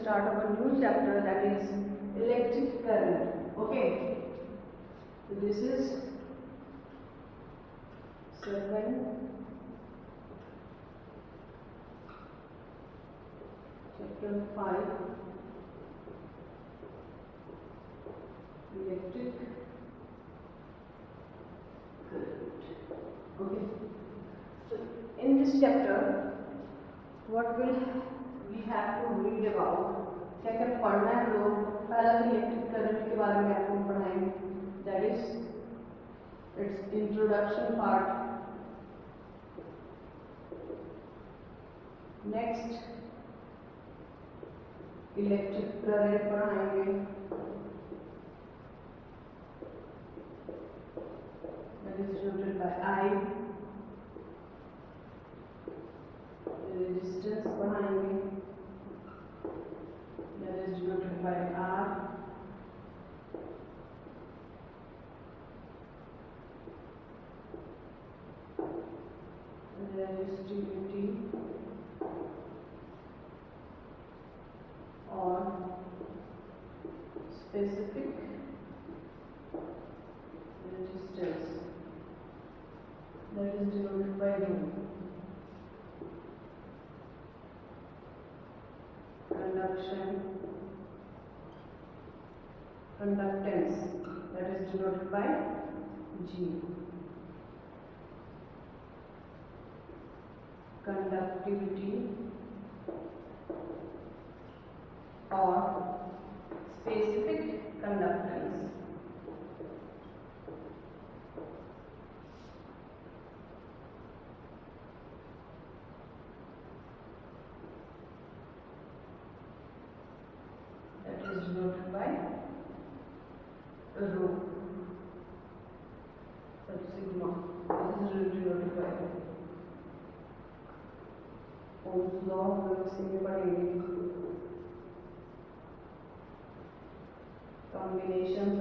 start our new chapter, that is electric current. Okay, so this is 7 chapter 5 electric current. Okay, so in this chapter what will we have to read about, क्या क्या पढ़ना है हम लोग। पहला तो electric current के बारे में आपको पढ़ाएंगे, that is its introduction part. Next electric current पढ़ाएंगे, that is denoted by I. Resistance पढ़ाएंगे, that is denoted by R. Resistivity or specific resistance, that is denoted by rho. Conductance, that is denoted by G. Conductivity or specific conductance, that is denoted by rho or sigma. This is denoted by Ohm's law. हम इसमें पढ़ेंगे combination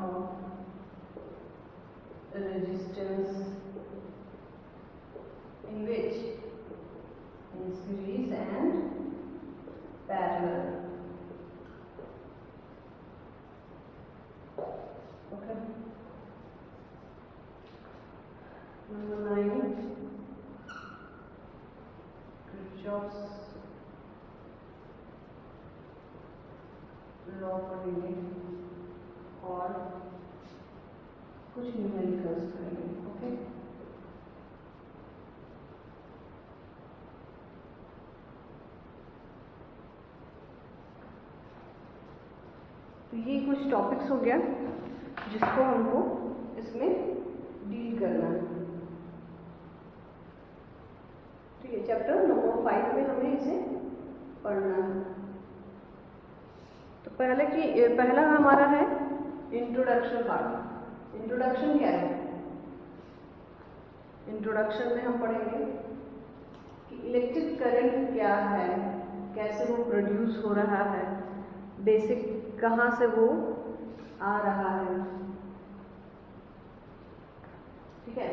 of resistance in which in series and parallel. Okay. Number 9, Kirchhoff's law पढ़ेंगे और कुछ numericals करेंगे। Okay, तो ये कुछ टॉपिक्स हो गया जिसको हमको इसमें डील करना है। ठीक है, चैप्टर नंबर 5 में हमें इसे पढ़ना है। तो पहला हमारा है इंट्रोडक्शन पार्ट। इंट्रोडक्शन क्या है? इंट्रोडक्शन में हम पढ़ेंगे कि इलेक्ट्रिक करंट क्या है, कैसे वो प्रोड्यूस हो रहा है, बेसिक कहाँ से वो आ रहा है। ठीक है,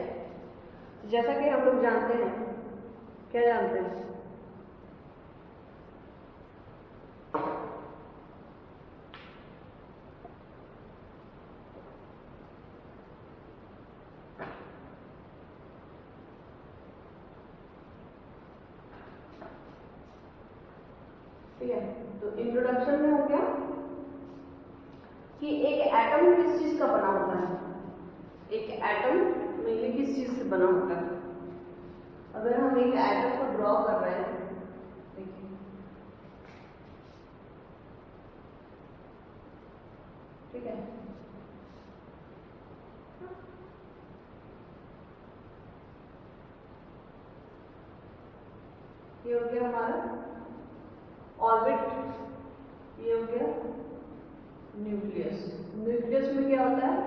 जैसा कि हम लोग जानते हैं, क्या जानते हैं, ठीक है। तो इंट्रोडक्शन में हो गया कि एक एटम किस चीज का बना होता है। एक एटम मेनली किस चीज से बना होता है। अगर हम एक एटम को ड्रॉ कर रहे हैं, देखिए, ठीक है, ये हो गया हमारा ऑर्बिट, ये हो गया न्यूक्लियस। न्यूक्लियस में क्या होता है,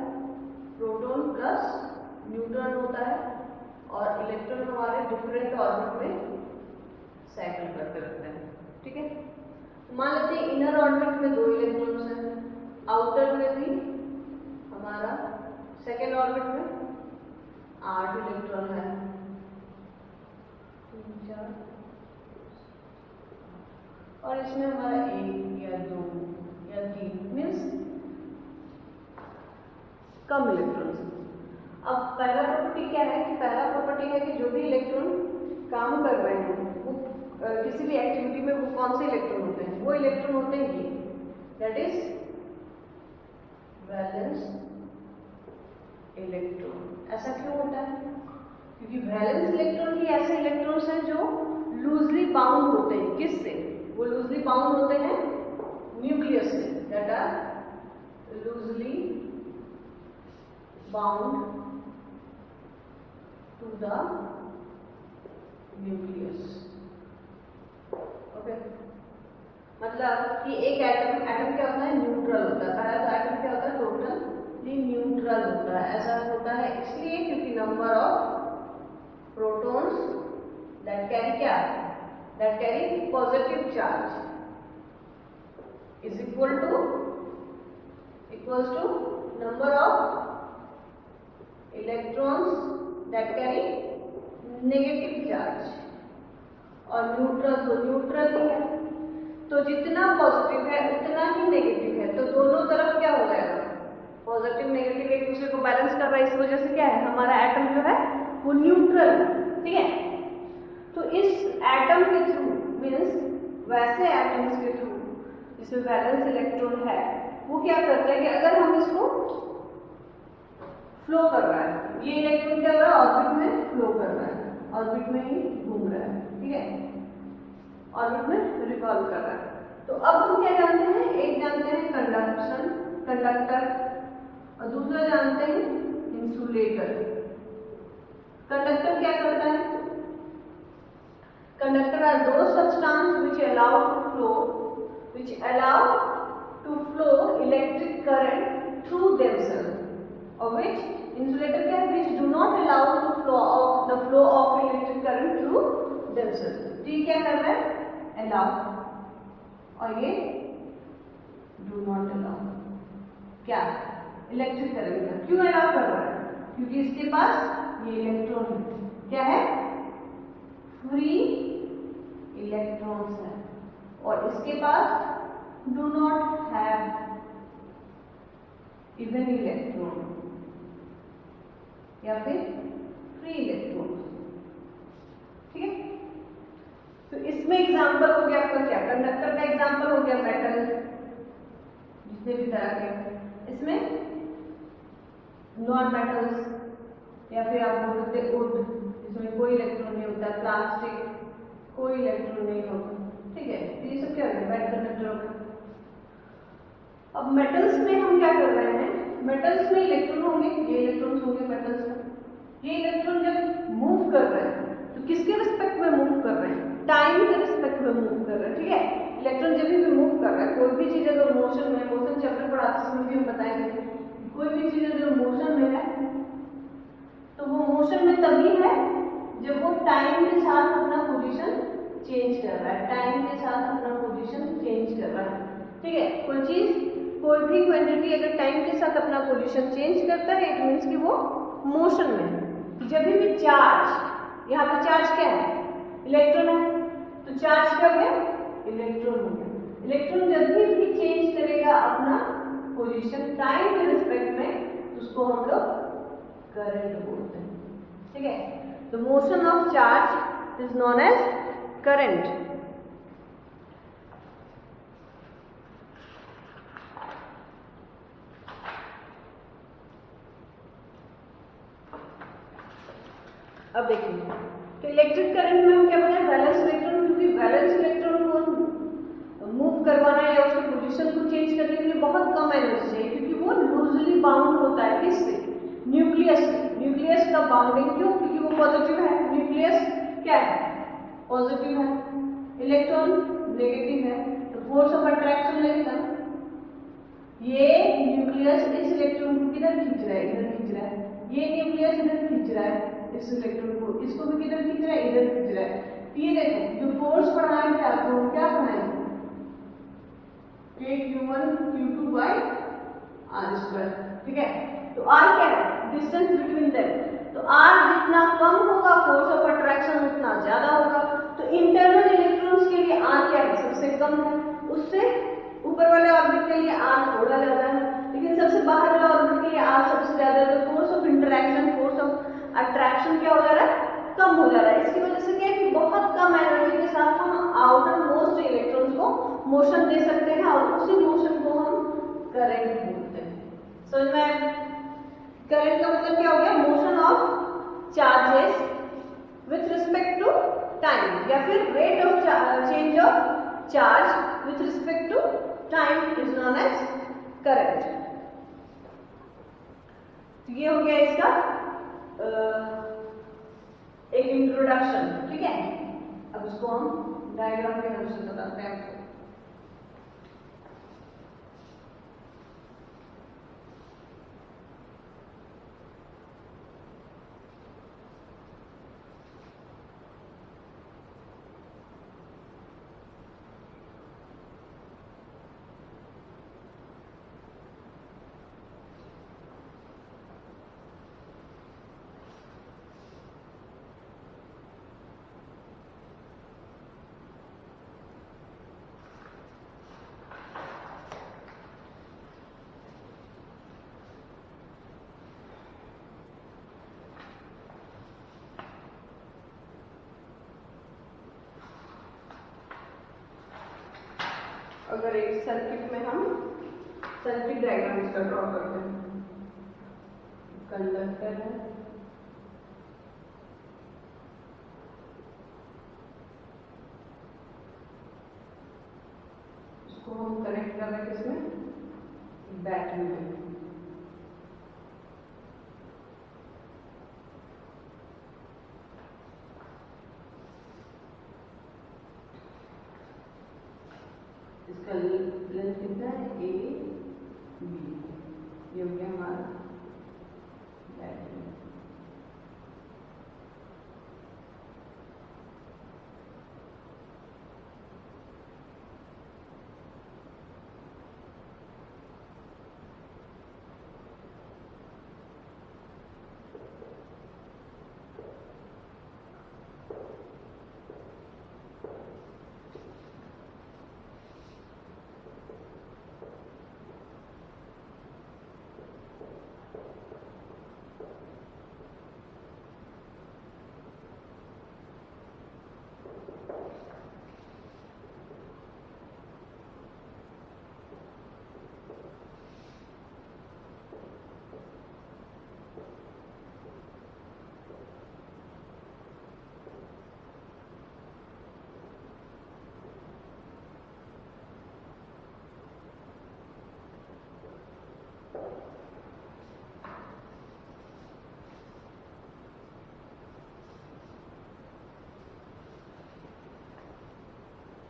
प्रोटॉन प्लस न्यूट्रॉन होता है और इलेक्ट्रॉन हमारे डिफरेंट ऑर्बिट में साइकिल करते रहते हैं। ठीक है, मान लेते हैं इनर ऑर्बिट में 2 इलेक्ट्रॉन्स हैं, आउटर में भी हमारा सेकेंड ऑर्बिट में 8 इलेक्ट्रॉन है। 4 और इसमें हमारा 1 या 2 या 3 मीन्स कम इलेक्ट्रॉन्स। अब पहला प्रॉपर्टी क्या है कि पहला प्रॉपर्टी है कि जो भी इलेक्ट्रॉन काम कर रहे हैं वो किसी भी एक्टिविटी में वो कौन से इलेक्ट्रॉन होते हैं, वो इलेक्ट्रॉन होते हैं ये, दैट इज वैलेंस इलेक्ट्रॉन। ऐसा क्यों होता है? क्योंकि वैलेंस इलेक्ट्रॉन ही ऐसे इलेक्ट्रॉन्स हैं जो लूजली बाउंड होते हैं। किससे? वो लूजली बाउंड होते हैं न्यूक्लियस से, that are loosely bound to the nucleus. Okay, मतलब कि एक एटम क्या होता है? न्यूट्रल होता है। पहला तो एटम क्या होता है? टोटली न्यूट्रल होता है। ऐसा होता है इसलिए क्योंकि number of protons that carry क्या? That carry positive charge is equal to number of electrons that carry negative charge. और न्यूट्रल तो न्यूट्रल ही है, तो जितना पॉजिटिव है उतना ही नेगेटिव है, तो दोनों तरफ क्या हो जाएगा? पॉजिटिव नेगेटिव एक दूसरे को बैलेंस कर रहा है। इस वजह से क्या है, हमारा एटम जो है वो न्यूट्रल है। ठीक है, तो इस एटम के थ्रू मीन्स वैसे एटम्स के थ्रू जिसमें वैलेंस इलेक्ट्रॉन है वो क्या करता है कि अगर हम इसको फ्लो कर रहा है, ये इलेक्ट्रॉन क्या हो रहा है? ऑर्बिट में फ्लो कर रहा है, ऑर्बिट में ही घूम रहा है। ठीक है, ऑर्बिट में रिवॉल्व कर रहा है। तो अब हम क्या जानते हैं? एक जानते हैं कंडक्टर और दूसरा जानते हैं इंसुलेटर। कंडक्टर क्या करता है? कंडक्टर आर दो substance which allow to flow electric current through themselves, or which insulator क्या है? which do not allow the flow of electric current through themselves। तो ये क्या कर रहा है? allow, और ये do not allow। क्या? इलेक्ट्रिक करंट का क्यों अलाउ कर रहा है? क्योंकि इसके पास ये इलेक्ट्रॉन है, क्या है? फ्री इलेक्ट्रॉन्स है, और इसके पास do not have even electron या फिर फ्री इलेक्ट्रॉन। ठीक है, तो इसमें एग्जांपल हो गया आपका क्या? कंडक्टर का एग्जांपल हो गया मेटल, जितने भी तरह के। इसमें नॉन मेटल्स या फिर आप बोल सकते हैं वुड, जिसमें कोई इलेक्ट्रॉन नहीं होता, प्लास्टिक कोई इलेक्ट्रॉन नहीं होता। ठीक है, ये सब क्या है? बैड कंडक्टर हो गया। अब मेटल्स में हम क्या कर रहे हैं? मेटल्स में इलेक्ट्रॉन होंगे, ये इलेक्ट्रॉन्स होंगे मेटल्स में। ये इलेक्ट्रॉन जब मूव कर रहे हैं तो किसके रिस्पेक्ट में मूव कर रहे हैं? टाइम के रिस्पेक्ट में मूव कर रहे हैं। ठीक है, इलेक्ट्रॉन जब भी मूव कर रहा है, कोई भी चीज अगर मोशन में, मोशन चैप्टर पढ़ाते समय भी हम बताएंगे, कोई भी चीज अगर मोशन में है तो वो मोशन में तभी है जब वो टाइम के साथ अपना पोजीशन चेंज कर रहा है, टाइम के साथ अपना पोजीशन चेंज कर रहा है। ठीक है, कोई चीज, कोई भी क्वांटिटी अगर टाइम के साथ अपना पोजीशन चेंज करता है इट मीन्स कि वो मोशन में है। जब भी चार्ज, यहाँ पे चार्ज क्या है? इलेक्ट्रॉन है, तो चार्ज क्या हो गया? इलेक्ट्रॉन हो गया। इलेक्ट्रॉन जब भी चेंज करेगा अपना पोजीशन टाइम के रिस्पेक्ट में, तो उसको हम लोग करंट बोलते हैं। ठीक है, तो motion of charge is known as current. अब देखिए, तो इलेक्ट्रिक करंट में हम क्या बताएं? वैलेंस इलेक्ट्रॉन, क्योंकि वैलेंस इलेक्ट्रॉन को मूव करवाना या उसकी पोजीशन को चेंज करने के लिए बहुत कम एनर्जी चाहिए, क्योंकि वो लूजली बाउंड होता है। किससे? न्यूक्लियस। न्यूक्लियस का बाउंडिंग क्यों? क्योंकि वो पॉजिटिव है। न्यूक्लियस क्या है? पॉजिटिव है, इलेक्ट्रॉन नेगेटिव है, तो फोर्स ऑफ अट्रैक्शन लगेगा। ये न्यूक्लियस इस इलेक्ट्रॉन को किधर खींच रहा है? इधर खींच रहा है। ये न्यूक्लियस इधर खींच रहा है इस इलेक्ट्रॉन को, इसको भी किधर खींच रहा है? इधर खींच रहा है। ये देखो, जो फोर्स पढ़ाया था आपको, क्या पढ़ाया था? Q1 Q2 by r²। ठीक है, तो r क्या है? Distance between them. तो R जितना कम होगा फोर्स ऑफ अट्रैक्शन उतना ज्यादा होगा। तो इंटरनल इलेक्ट्रॉन्स के लिए R क्या है, सबसे कम है, उससे ऊपर वाले ऑर्बिट के लिए R थोड़ा ज्यादा है, लेकिन सबसे बाहर वाले ऑर्बिट के लिए R सबसे ज्यादा है। तो force of interaction, force of attraction क्या हो जा रहा है, कम हो जा रहा है। इसकी वजह से क्या है कि बहुत कम एनर्जी के साथ हम आउटर मोस्ट इलेक्ट्रॉन्स को मोशन दे सकते हैं और उसी मोशन को हम करंट बोलते हैं। समझ में? करंट का मतलब क्या हो गया, motion of charges with respect to time, या फिर rate of change of charge with respect to time is known as current. तो ये हो गया इसका एक इंट्रोडक्शन, ठीक है। अब उसको हम डायग्राम के हेल्प से बताते हैं आपको। अगर एक सर्किट में हम सर्किट डायग्राम इसका ड्रॉ करते हैं, कंडक्टर है, उसको हम कनेक्ट कर रहे हैं किसमें, बैटरी में। इसका लेंथ कितना है, ए बी, ये हो गया हमारा बैटरी।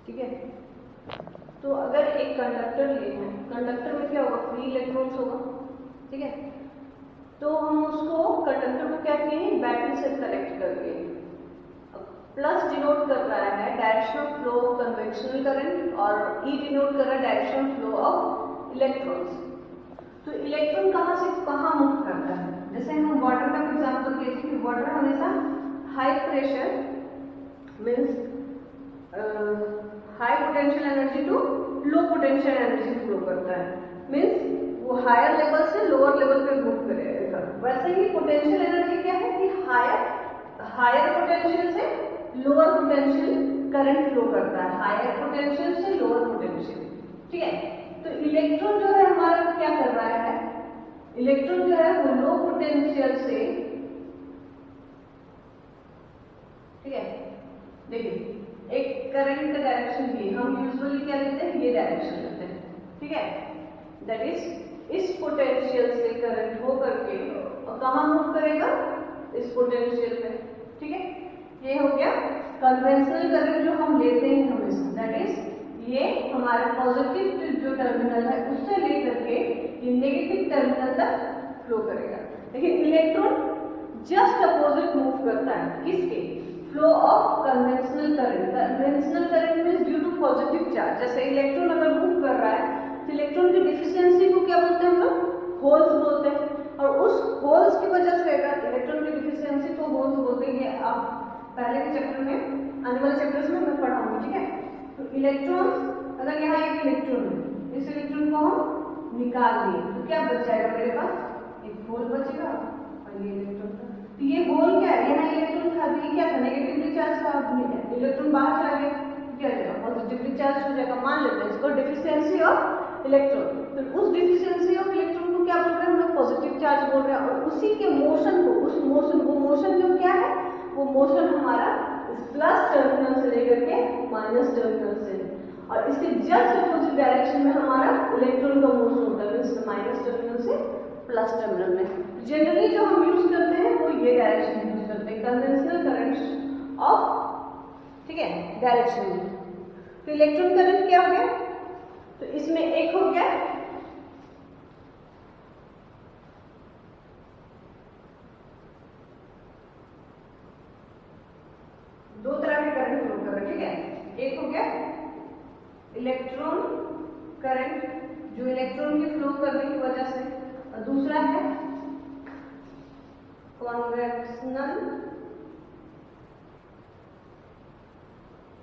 ठीक है। तो अगर एक कंडक्टर लेना है, कंडक्टर में क्या होगा, फ्री इलेक्ट्रॉन्स होगा, ठीक है। तो हम उसको कंडक्टर को क्या किए, बैटरी से कनेक्ट करके, प्लस डिनोट कर रहा है direction of flow of conventional current और ई डिनोट कर रहा है direction of flow of electrons. तो इलेक्ट्रॉन कहाँ से कहाँ मूव करता है, जैसे हम वाटर का एग्जांपल दिए थे कि वाटर हमेशा high pressure means high potential energy to low potential energy flow करता है, मीन्स वो हायर लेवल से लोअर लेवल पे मूव करेगा। वैसे ही पोटेंशियल एनर्जी क्या है कि हायर पोटेंशियल से लोअर पोटेंशियल करंट फ्लो करता है, हायर पोटेंशियल से लोअर पोटेंशियल, ठीक है। तो इलेक्ट्रॉन जो है हमारा क्या कर रहा है, इलेक्ट्रॉन जो है वो लो पोटेंशियल से, ठीक है, देखिए एक करंट का डायरेक्शन ये हम यूजुअली क्या लेते हैं, ये डायरेक्शन लेते हैं, ठीक है। दैट इज इस पोटेंशियल से करंट हो करके और कहाँ मूव करेगा, इस पोटेंशियल पे, ठीक है। ये हो गया कन्वेंशनल करंट जो हम लेते हैं हमेशा, दैट इज ये हमारे पॉजिटिव जो टर्मिनल है उससे लेकर के ये नेगेटिव टर्मिनल तक फ्लो करेगा। लेकिन इलेक्ट्रॉन जस्ट अपोजिट मूव करता है, किसके, flow of conventional current. Conventional current means due to positive charge. जैसे इलेक्ट्रॉन अगर मूव कर रहा है तो इलेक्ट्रॉन की डिफिशियंसी को क्या बोलते हैं हम लोग, होल्स बोलते हैं। और उस होल्स की वजह से अगर इलेक्ट्रॉन की डिफिशियंसी तो होल्स बोलते हैं, आप पहले के चैप्टर में, आने वाले चैप्टर्स में मैं पढ़ाऊंगी, ठीक है। तो इलेक्ट्रॉन, अगर यहाँ एक इलेक्ट्रॉन है, इस इलेक्ट्रॉन को हम निकाल दिए तो क्या बच जाएगा मेरे पास, एक होल बचेगा और ये इलेक्ट्रॉन था। तो ये होल क्या है, यहाँ इलेक्ट्रॉन था, ये क्या था, नेगेटिवली चार्ज था, इलेक्ट्रॉन बाहर चला गया, क्या हो जाएगा, पॉजिटिवली चार्ज हो जाएगा। मान लेते हैं इसको डिफिशियंसी ऑफ इलेक्ट्रॉन। तो उस डिफिशियंसी ऑफ इलेक्ट्रॉन को क्या बोल रहे हैं हम लोग, पॉजिटिव चार्ज बोल रहे हैं। और उसी के मोशन को, उस मोशन, वो मोशन जो क्या है, वो मोशन हमारा इस प्लस टर्मिनल से लेकर के माइनस टर्मिनल से, और इसके जस्ट अपोजिट डायरेक्शन में हमारा इलेक्ट्रॉन का मोशन होता है, मींस माइनस टर्मिनल से प्लस टर्मिनल में। जनरली जो हम यूज करते हैं वो ये डायरेक्शन यूज करते हैं, कन्वेंशनल करंट ऑफ, ठीक है, डायरेक्शन में। तो इलेक्ट्रॉन करंट क्या हो गया, तो इसमें एक हो गया दो तरह के करंट फ्लो कर रहे हैं, ठीक है। एक हो गया इलेक्ट्रॉन करंट जो इलेक्ट्रॉन के फ्लो करने की वजह से, और दूसरा है कन्वेंशनल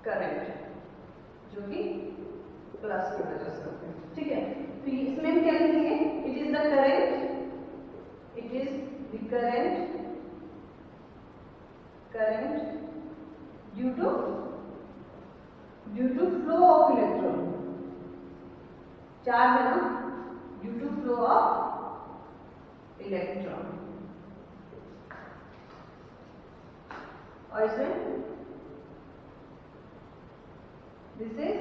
करंट जो कि प्लस की वजह से होते हैं, ठीक है। तो इसमें हम क्या लिखेंगे, it is the current, it is the current due to flow of electron, charge है ना, due to flow of electron. और इसमें this is,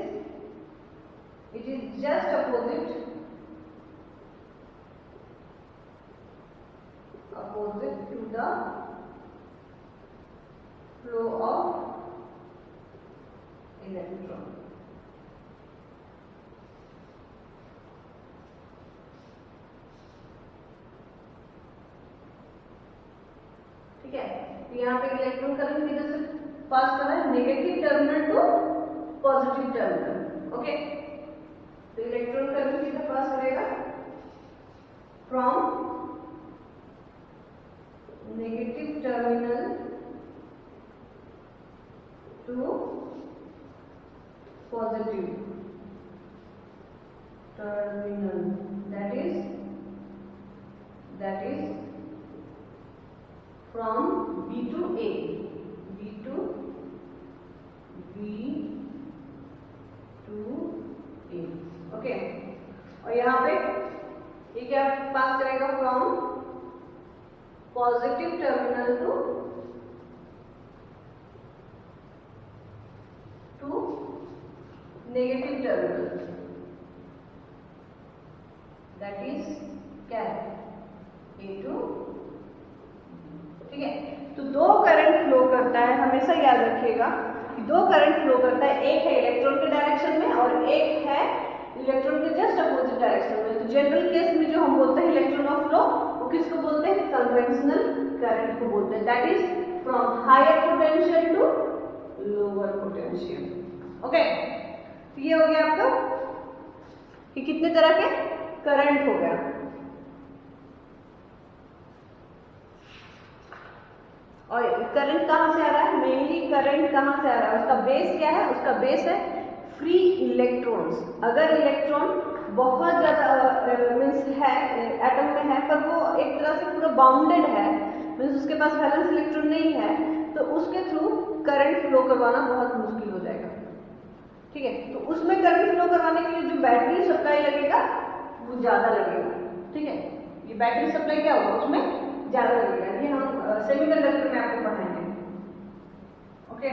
it is just opposite to the flow of electron. ठीक है, तो यहाँ पे इलेक्ट्रॉन करंट किधर से पास कर रहा है, negative terminal to positive terminal, okay. तो इलेक्ट्रॉन करंट किधर पास करेगा, from negative terminal to positive terminal, that is from B to A, B to A, okay. और यहाँ पे ये क्या पास करेगा, from positive terminal to negative terminal, that is क्या है, A टू, ठीक है। तो दो करंट फ्लो करता है, हमेशा याद रखिएगा कि दो करंट फ्लो करता है, एक है इलेक्ट्रॉन के डायरेक्शन में और एक है इलेक्ट्रॉन के जस्ट अपोजिट डायरेक्शन में। तो जनरल केस में जो हम बोलते हैं इलेक्ट्रॉन ऑफ फ्लो, वो किसको बोलते हैं, कन्वेंशनल करंट को बोलते हैं, that is from higher potential to lower potential, okay. तो ये हो गया आपका कि कितने तरह के करंट हो गया। और करंट कहाँ से आ रहा है, मेनली करंट कहाँ से आ रहा है, उसका बेस क्या है, उसका बेस है फ्री इलेक्ट्रॉन्स। अगर इलेक्ट्रॉन बहुत ज्यादा मीन्स है एटम में है, पर वो एक तरह से पूरा बाउंडेड है, मीन्स उसके पास वैलेंस इलेक्ट्रॉन नहीं है, तो उसके थ्रू करंट फ्लो करवाना बहुत मुश्किल हो जाएगा, ठीक है। तो उसमें करंट फ्लो करवाने के लिए जो बैटरी सप्लाई लगेगा वो ज्यादा लगेगा, ठीक है। ये बैटरी सप्लाई क्या होगा, उसमें ज्यादा लगेगा, ये हम सेमीकंडक्टर में आपको पढ़ाएंगे, ओके।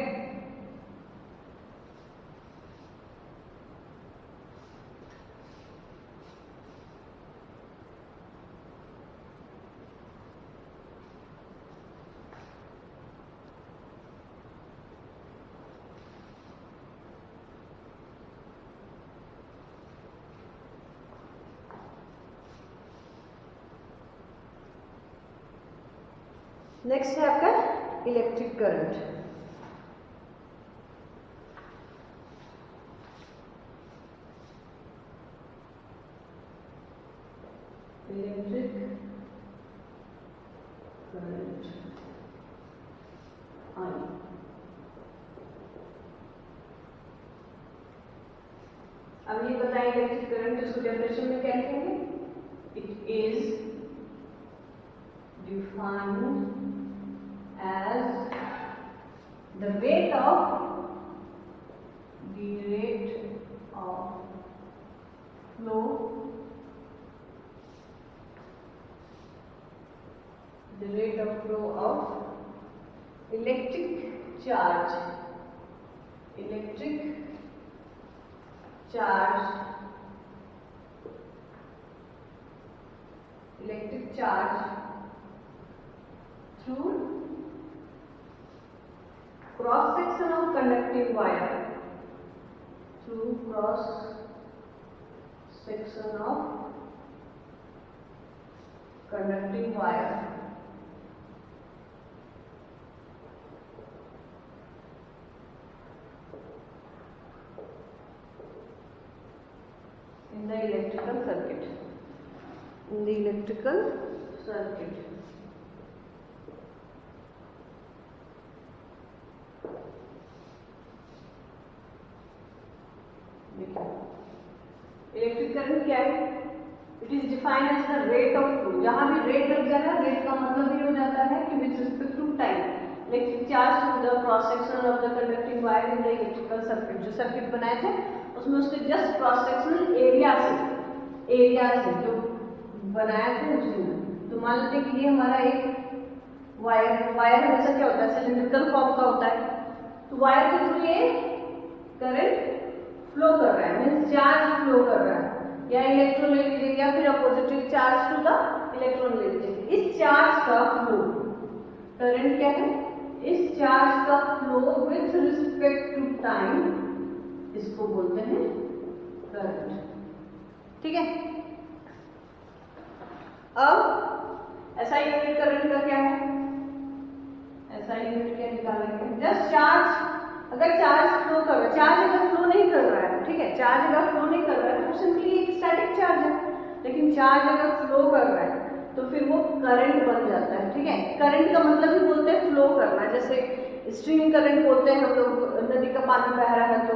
नेक्स्ट है आपका इलेक्ट्रिक करंट। इलेक्ट्रिक अब ये बताएं इलेक्ट्रिक करंट, इसको डेफिनेशन में क्या लिखेंगे? It is defined as the rate of flow the rate of flow of electric charge through cross section of conducting wire, through cross section of conducting wire in the electrical circuit. Electric current क्या है? It is defined as the rate of flow. जहां भी rate लग जाएगा, rate का मतलब ये हो जाता है कि with respect to time electric charge through the cross section of the conducting wire in the electrical circuit. जो सर्किट बनाए थे उसमें उसके जस्ट क्रॉस सेक्शनल एरिया से जो बनाया थे उसी में। तो मान लेते कि ये हमारा एक वायर हमेशा क्या होता है? सिलिंड्रिकल फॉर्म का होता है। तो वायर के थ्रू ये करंट फ्लो कर रहा है, मीन्स चार्ज फ्लो कर रहा है, या इलेक्ट्रॉन ले लीजिए या फिर a positive charge to the electron ले लीजिए। इस चार्ज का फ्लो करंट क्या है? इस चार्ज का flow with respect to time, इसको बोलते हैं करंट। ठीक है। अब एसआई यूनिट करंट का क्या है? एसआई यूनिट क्या निकालेंगे? जस्ट चार्ज, अगर चार्ज फ्लो कर रहा है, चार्ज अगर फ्लो नहीं कर रहा है, ठीक है, चार्ज अगर फ्लो नहीं कर रहा है तो सिंपली एक स्टैटिक चार्ज है। लेकिन चार्ज अगर फ्लो कर रहा है तो फिर वो करंट बन जाता है। ठीक है। करंट का मतलब ही बोलते हैं फ्लो करना। जैसे स्ट्रीम करंट बोलते हैं हम लोग, नदी का पानी बह रहा है तो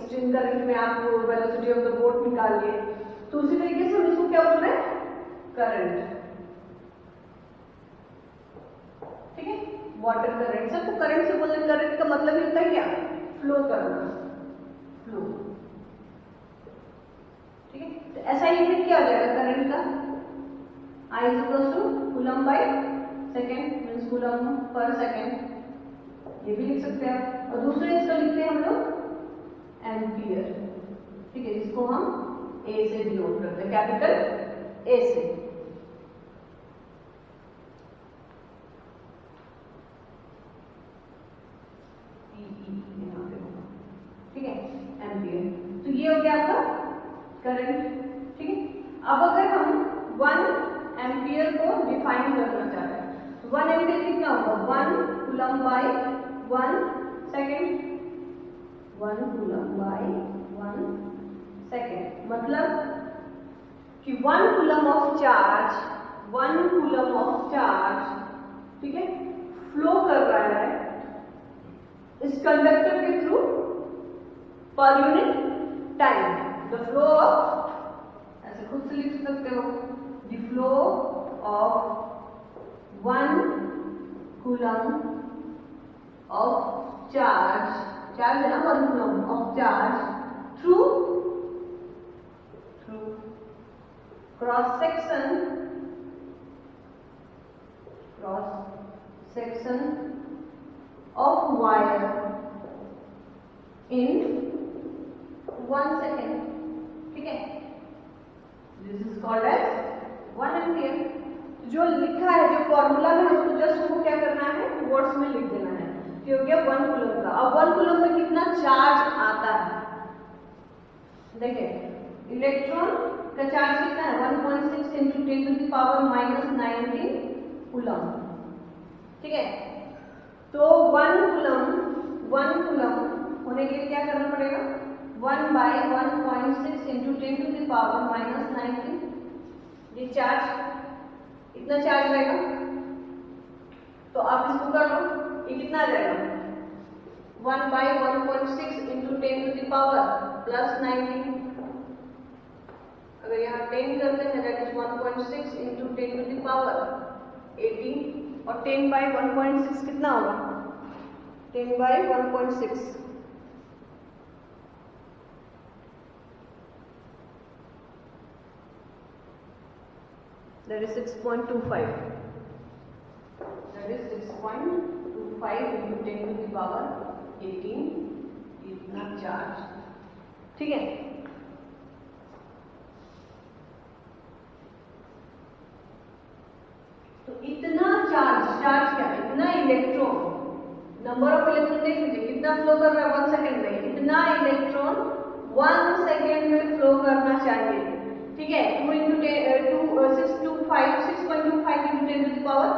स्ट्रीम करंट में आप वेलोसिटी ऑफ द बोट निकालिए, तो उसी तरीके से हम इसको क्या बोल रहे हैं? करंट। ठीक है। वाटर करंट, सबको करंट से बोलते हैं। करंट का मतलब ही होता है क्या? फ्लो करना, फ्लो। ठीक है। तो ऐसा यूनिट क्या हो जाएगा करंट का? I is equals to coulomb by second, means coulomb per second, ये भी लिख सकते हैं। और दूसरे इसका लिखते हैं हम लोग एम्पियर। ठीक है, जिसको हम ए से डिनोट करते हैं, कैपिटल ए से। ठीक है, एम्पियर। तो ये हो गया आपका करंट। ठीक है। अब अगर हम 1 एम्पियर को डिफाइन करना चाहते हैं तो 1 एम्पियर कितना होगा? 1 coulomb by 1 second, 1 coulomb by 1 second. मतलब कि 1 coulomb of charge, 1 coulomb of charge, ठीक है, फ्लो कर रहा है इस कंडक्टर के थ्रू पर unit time. The flow of, ऐसे खुद से लिख सकते हो, the flow of 1 coulomb of charge है ना, 1 coulomb of charge through cross section of wire in 1 second. ठीक है, this is called as 1 ampere. जो लिखा है, जो फॉर्मूला में हमको जस्ट वो क्या करना है, वर्ड्स में लिख देना है। ये हो गया 1 कूलम का। अब 1 कूलम में कितना चार्ज आता है? देखिए, इलेक्ट्रॉन का चार्ज कितना है? 1.6 × 10⁻⁻19 कूलम। ठीक है। तो 1 कूलम होने के लिए क्या करना पड़ेगा? 1/1.6 × 10⁻⁻19, ये चार्ज, इतना चार्ज रहेगा। तो आप इसको कर लो, ये कितना आ जाएगा? 1/1.6 × 10⁻⁻19, अगर यहाँ 10 करते हैं that is 1.6 into 10 to the power 18 और 10 बाई 1.6 कितना होगा 10 by 1.6 that is 6.25 that is 6.25 into 10 to the power 18 इतना चार्ज ठीक है। तो इतना चार्ज क्या है इतना इलेक्ट्रॉन नंबर ऑफ इलेक्ट्रॉन देख लीजिए कितना फ्लो कर रहा है 1 सेकेंड में इतना इलेक्ट्रॉन 1 सेकेंड में फ्लो करना चाहिए ठीक है 2 into 6.25 into 10 to the power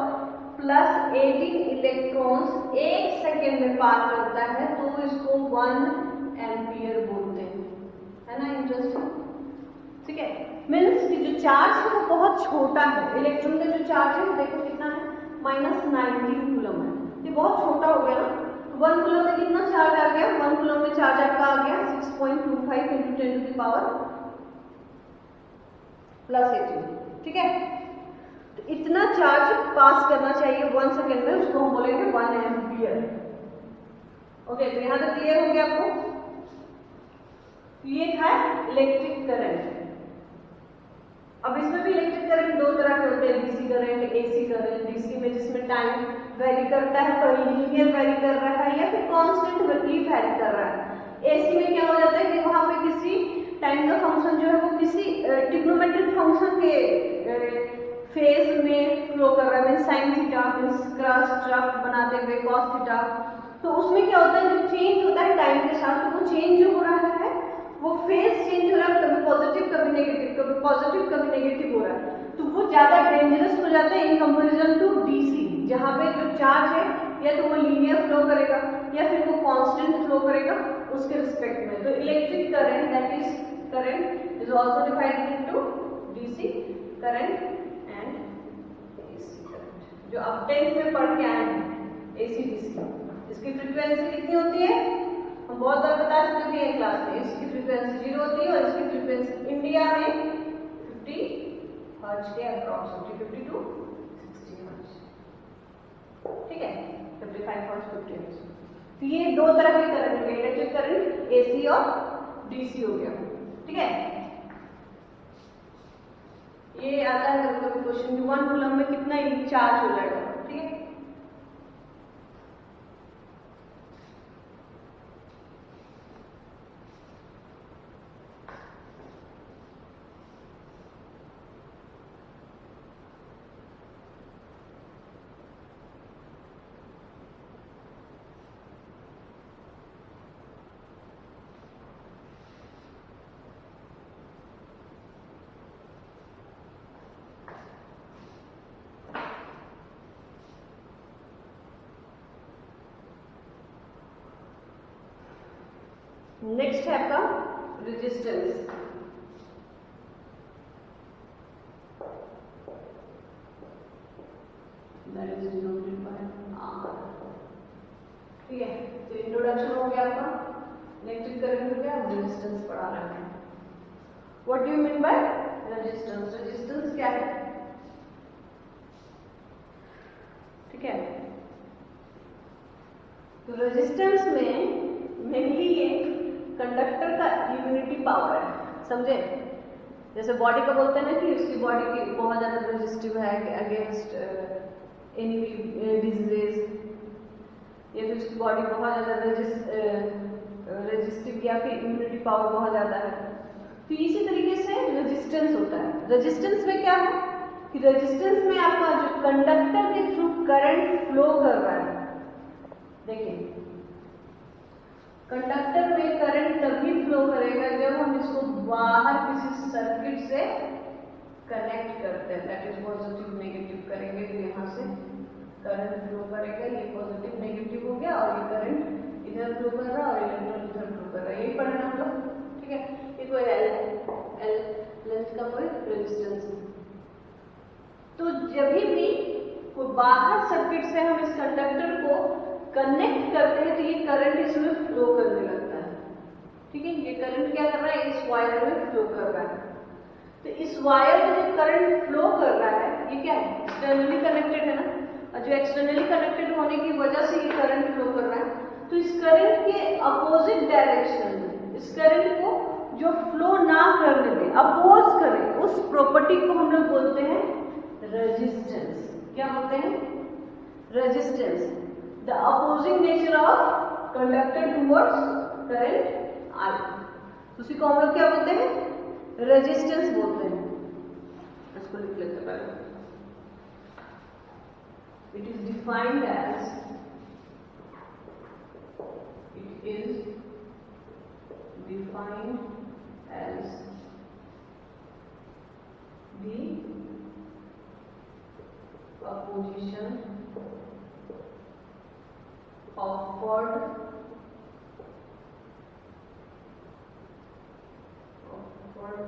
plus 18 electrons एक सेकेंड में पास करता है तो इसको 1 एम्पियर बोलते हैं है ना इंटरेस्टिंग ठीक है। मीन्स कि जो चार्ज है वो बहुत छोटा है इलेक्ट्रॉन का जो चार्ज है देखो कितना है -19 कूलम है ये बहुत छोटा हो गया ना 1 कूलम में कितना चार्ज आ गया 1 कूलम में चार्ज आपका आ गया 6.25 into 10 to the power plus 18 ठीक है। तो इतना चार्ज पास करना चाहिए 1 सेकेंड में उसको हम बोलेंगे 1 एम्पियर ओके। तो यहां तक क्लियर हो गया आपको ये था इलेक्ट्रिक करंट। अब इसमें भी इलेक्ट्रिक करंट दो तरह के होते हैं DC current AC current. DC में जिसमें टाइम वेरी करता है पर लीनियर वेरी कर रहा है या फिर कांस्टेंट वेरी कर रहा है। एसी में क्या हो जाता है कि वहां पे किसी टाइम का फंक्शन जो है वो किसी ट्रिग्नोमेट्रिक फंक्शन के फेज में फ्लो कर रहा है साइन थीटा क्रॉस ट्रफ बनाते हुए कॉस थीटा। तो उसमें क्या होता है जब चेंज होता है टाइम के साथ तो वो चेंज जो हो रहा है वो फेज चेंज हो रहा है कभी पॉजिटिव कभी नेगेटिव कभी पॉजिटिव कभी नेगेटिव हो रहा है तो वो ज्यादा डेंजरस हो जाता है इन कंपैरिजन टू डीसी जहां पे जो चार्ज है या तो वो लीनियर फ्लो करेगा या फिर वो कांस्टेंट फ्लो करेगा उसके रिस्पेक्ट में। तो electric current that is current is also divided into DC current and AC current. जो अब 10th में पढ़ के आए हैं एसी डीसी इसकी फ्रीक्वेंसी कितनी होती है हम बहुत बार बता चुके हैं क्लास में। इसकी फ्रीक्वेंसी 0 होती है और इसकी फ्रीक्वेंसी इंडिया में 50 हर्ट्ज के अप्रॉक्सिमेटली 50 टू 60 हर्ट्ज ठीक है 55 हर्ट्ज 50 हर्ट्ज। तो ये दो तरह के करंट हो गए इलेक्ट्रिक करंट एसी और डीसी हो गया ठीक है। ये आता है कभी क्वेश्चन 1 कूलम में कितना चार्ज हो जाएगा ठीक है। नेक्स्ट है आपका रेजिस्टेंस। ठीक है तो इंट्रोडक्शन हो गया आपका इलेक्ट्रिक करंट हो गया रेजिस्टेंस पढ़ा रहे हैं। What do you mean by resistance. Resistance क्या है ठीक है। तो रेजिस्टेंस में मेनली ये कंडक्टर का यूनिटी पावर है समझे। जैसे बॉडी का बोलते हैं ना कि उसकी बॉडी की बहुत ज्यादा रेजिस्टिव है अगेंस्ट एनी डिजीजेस या फिर उसकी बॉडी बहुत ज्यादा रेजिस्टिव या फिर इम्यूनिटी पावर बहुत ज्यादा है। तो इसी तरीके से रेजिस्टेंस होता है। रेजिस्टेंस में क्या है कि रेजिस्टेंस में आपका जो कंडक्टर के थ्रू करंट फ्लो कर रहा है देखिए कंडक्टर में करंट तभी फ्लो करेगा जब हम इसको बाहर किसी सर्किट से कनेक्ट करते हैं दैट इज पॉजिटिव नेगेटिव करेंगे तो यहाँ से करंट फ्लो करेगा ये पॉजिटिव नेगेटिव हो गया और ये करंट इधर फ्लो कर रहा है और इलेक्ट्रॉन इधर फ्लो कर रहा है। यही पढ़ना हम लोग ठीक है। ये कोई एल लेंथ का कोई रेजिस्टेंस। तो जब भी कोई बाहर सर्किट से हम इस कंडक्टर को कनेक्ट करते हैं तो ये करंट इसमें फ्लो करने लगता है ठीक है। ये करंट क्या कर रहा है इस वायर में फ्लो कर रहा है। तो इस वायर में जो करंट फ्लो कर रहा है ये क्या है, एक्सटर्नली कनेक्टेड है ना, और जो एक्सटर्नली कनेक्टेड होने की वजह से ये करंट फ्लो कर रहा है, तो इस करंट के अपोजिट डायरेक्शन में इस करंट को जो फ्लो ना करने दे, अपोज करे, उस प्रॉपर्टी को हम लोग बोलते हैं रेजिस्टेंस। क्या बोलते हैं? Resistance. The opposing nature of conductor towards current I, उसी को हम लोग क्या बोलते हैं? रेजिस्टेंस बोलते हैं। इसको लिख लेते पहले। It is defined as, it is defined as the opposition offered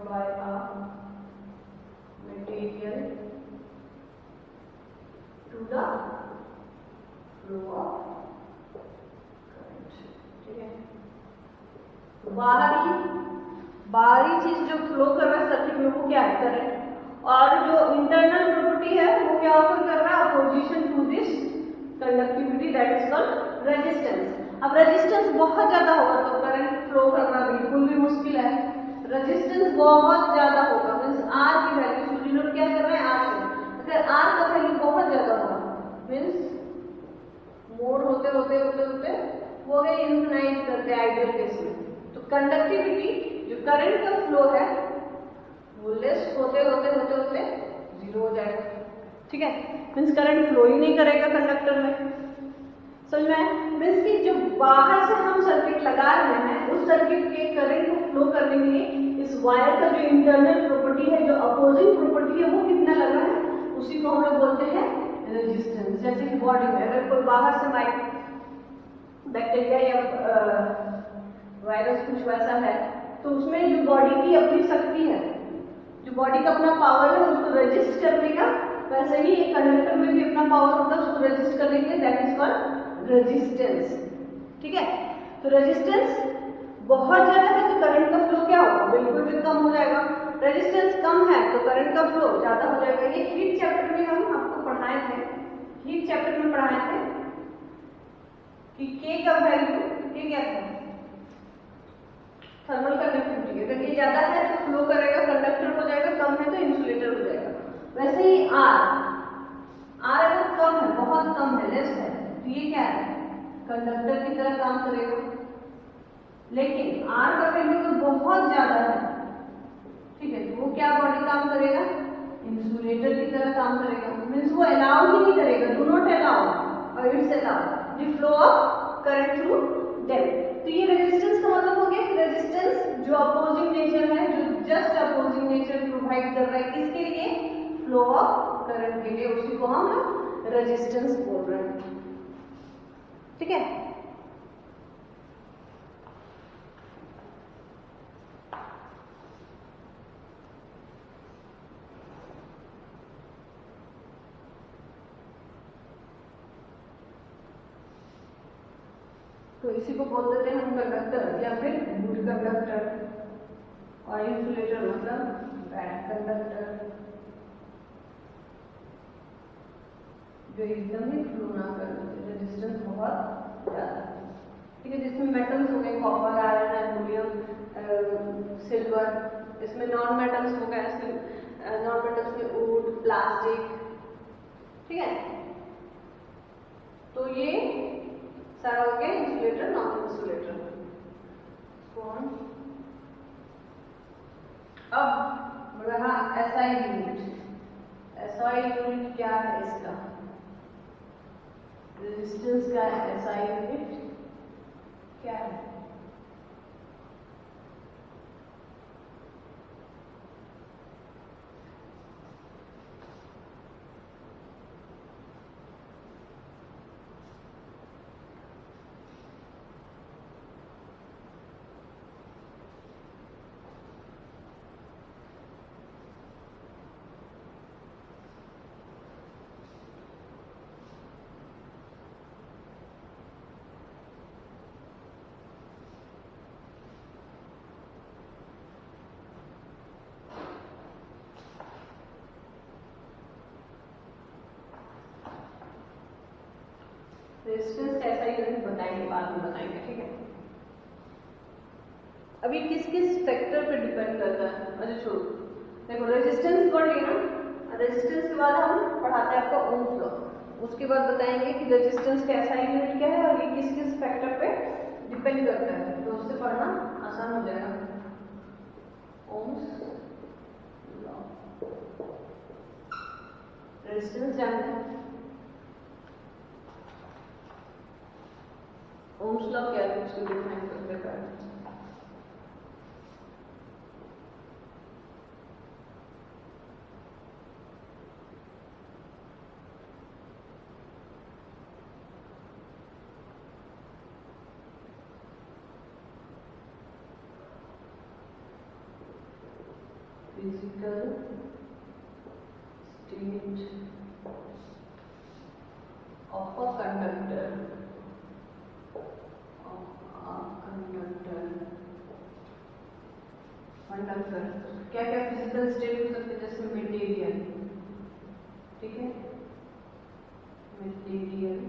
by a material to the flow of बाहरी चीज जो फ्लो कर रहा है सर्किट में वो क्या है? करंट। और जो इंटरनल प्रॉपर्टी है वो क्या ऑफर कर रहा है? Opposition to this conductivity, that is called resistance. अब रेजिस्टेंस बहुत ज्यादा होगा तो करंट फ्लो करना बिल्कुल भी मुश्किल है। रेजिस्टेंस बहुत ज्यादा होगा मीन्स आर की वैल्यू डिनोट क्या कर रहे हैं? आर से। अगर आर का वैल्यू बहुत ज्यादा होगा मीन्स मोड होते होते होते होते वो गए इन्फिनाइट करते हैं आइडियल केस में, तो कंडक्टिविटी जो करंट का फ्लो है वो लेस होते होते होते होते जीरो हो जाएगा। ठीक है, मीन्स करंट फ्लो ही नहीं करेगा कंडक्टर में। समझ में? मीन्स कि जो बाहर से हम सर्किट लगा रहे हैं उस सर्किट के करंट को फ्लो करने के लिए इस वायर का जो इंटरनल प्रॉपर्टी है, जो अपोजिंग प्रॉपर्टी है वो कितना लगा है, उसी को हम लोग बोलते हैं रेजिस्टेंस। जैसे कि बॉडी में अगर कोई बाहर से बैक्टीरिया या वायरस कुछ वैसा है तो उसमें जो बॉडी की अपनी शक्ति है, जो बॉडी का अपना पावर है उसको रेजिस्ट करने का, वैसे ही एक कंडक्टर में भी अपना पावर होता है उसको रेजिस्ट करने के लिए, दैट इज कॉल्ड रेजिस्टेंस। ठीक है, तो रेजिस्टेंस बहुत ज्यादा है तो करंट का फ्लो क्या होगा? बिल्कुल भी कम हो जाएगा। रेजिस्टेंस कम है तो करंट का फ्लो ज्यादा हो जाएगा। ये हीट चैप्टर में हम आपको पढ़ाए थे, हीट चैप्टर में पढ़ाए थे कि के का वैल्यू, के क्या था? Thermal conductivity. अगर ये ज्यादा है तो फ्लो करेगा, कंडक्टर हो जाएगा, कम है तो इंसुलेटर हो जाएगा। वैसे ही आर अगर कम है, बहुत कम है, लेस है, तो ये क्या है? कंडक्टर की तरह काम करेगा। लेकिन आर का वैल्यू तो बहुत ज्यादा है, ठीक है, तो वो क्या बॉडी काम करेगा? इंसुलेटर की तरह काम करेगा। मीन्स वो अलाउ ही नहीं करेगा, डू नॉट अलाउ और it's allow the flow of current through them. तो ये रेजिस्टेंस का मतलब हो गया कि रेजिस्टेंस जो अपोजिंग नेचर है, जो जस्ट अपोजिंग नेचर प्रोवाइड कर रहा है किसके लिए? फ्लो ऑफ करंट के लिए, उसी को हम रेजिस्टेंस बोल रहे हैं। ठीक है, तो इसी को बोल देते हैं हम कंडक्टर या फिर गुड कंडक्टर, और इंसुलेटर मतलब बैड कंडक्टर, जो एकदम ही फ्लो ना कर, रेजिस्टेंस बहुत ज्यादा। ठीक है, जिसमें मेटल्स हो गए कॉपर, आयरन, एल्यूमिनियम, सिल्वर। इसमें नॉन मेटल्स हो गए, नॉन मेटल्स में वुड, प्लास्टिक। ठीक है, तो ये सारा हो गया इंसुलेटर, नॉन इंसुलेटर। अब रहा एसआई यूनिट। एसआई यूनिट क्या है? इसका रेजिस्टेंस का एसआई यूनिट क्या है? रेजिस्टेंस कैसा यूनिट बताएंगे, बाद में बताएंगे, ठीक है। अभी किस किस फैक्टर पे डिपेंड करता है, अच्छा छोड़ो, देखो रेजिस्टेंस पढ़ लिया ना, रेजिस्टेंस के बाद हम पढ़ाते हैं आपका ओम्स लॉ, उसके बाद बताएंगे कि रेजिस्टेंस कैसा यूनिट क्या है और ये किस किस फैक्टर पे डिपेंड करता है, तो उससे पढ़ना आसान हो जाएगा। ओम्स लॉ, रेजिस्टेंस जानते हैं, ओम्स लॉ क्या है उसको डिफाइन करते हैं। Physical state of a conductor, conductor क्या क्या फिजिकल स्टेट हो सकते हैं, जैसे मटेरियल, ठीक है, मटेरियल,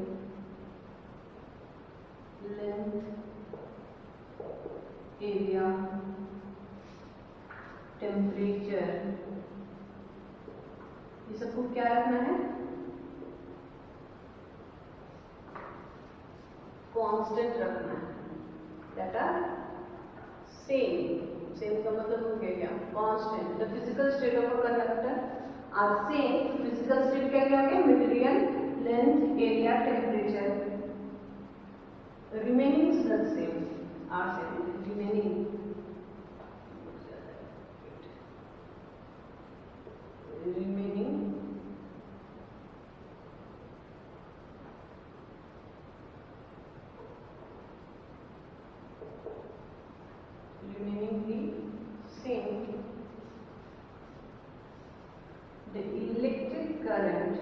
लेंथ, एरिया, टेम्परेचर, ये सबको क्या रखना है, कांस्टेंट रखना है, दैट आर सेम, सेम का मतलब हो गया क्या, constant. The physical state of a conductor are same, physical state क्या क्या हो गया, material, length, area, temperature, remaining the same are same, remaining remaining the same. The electric current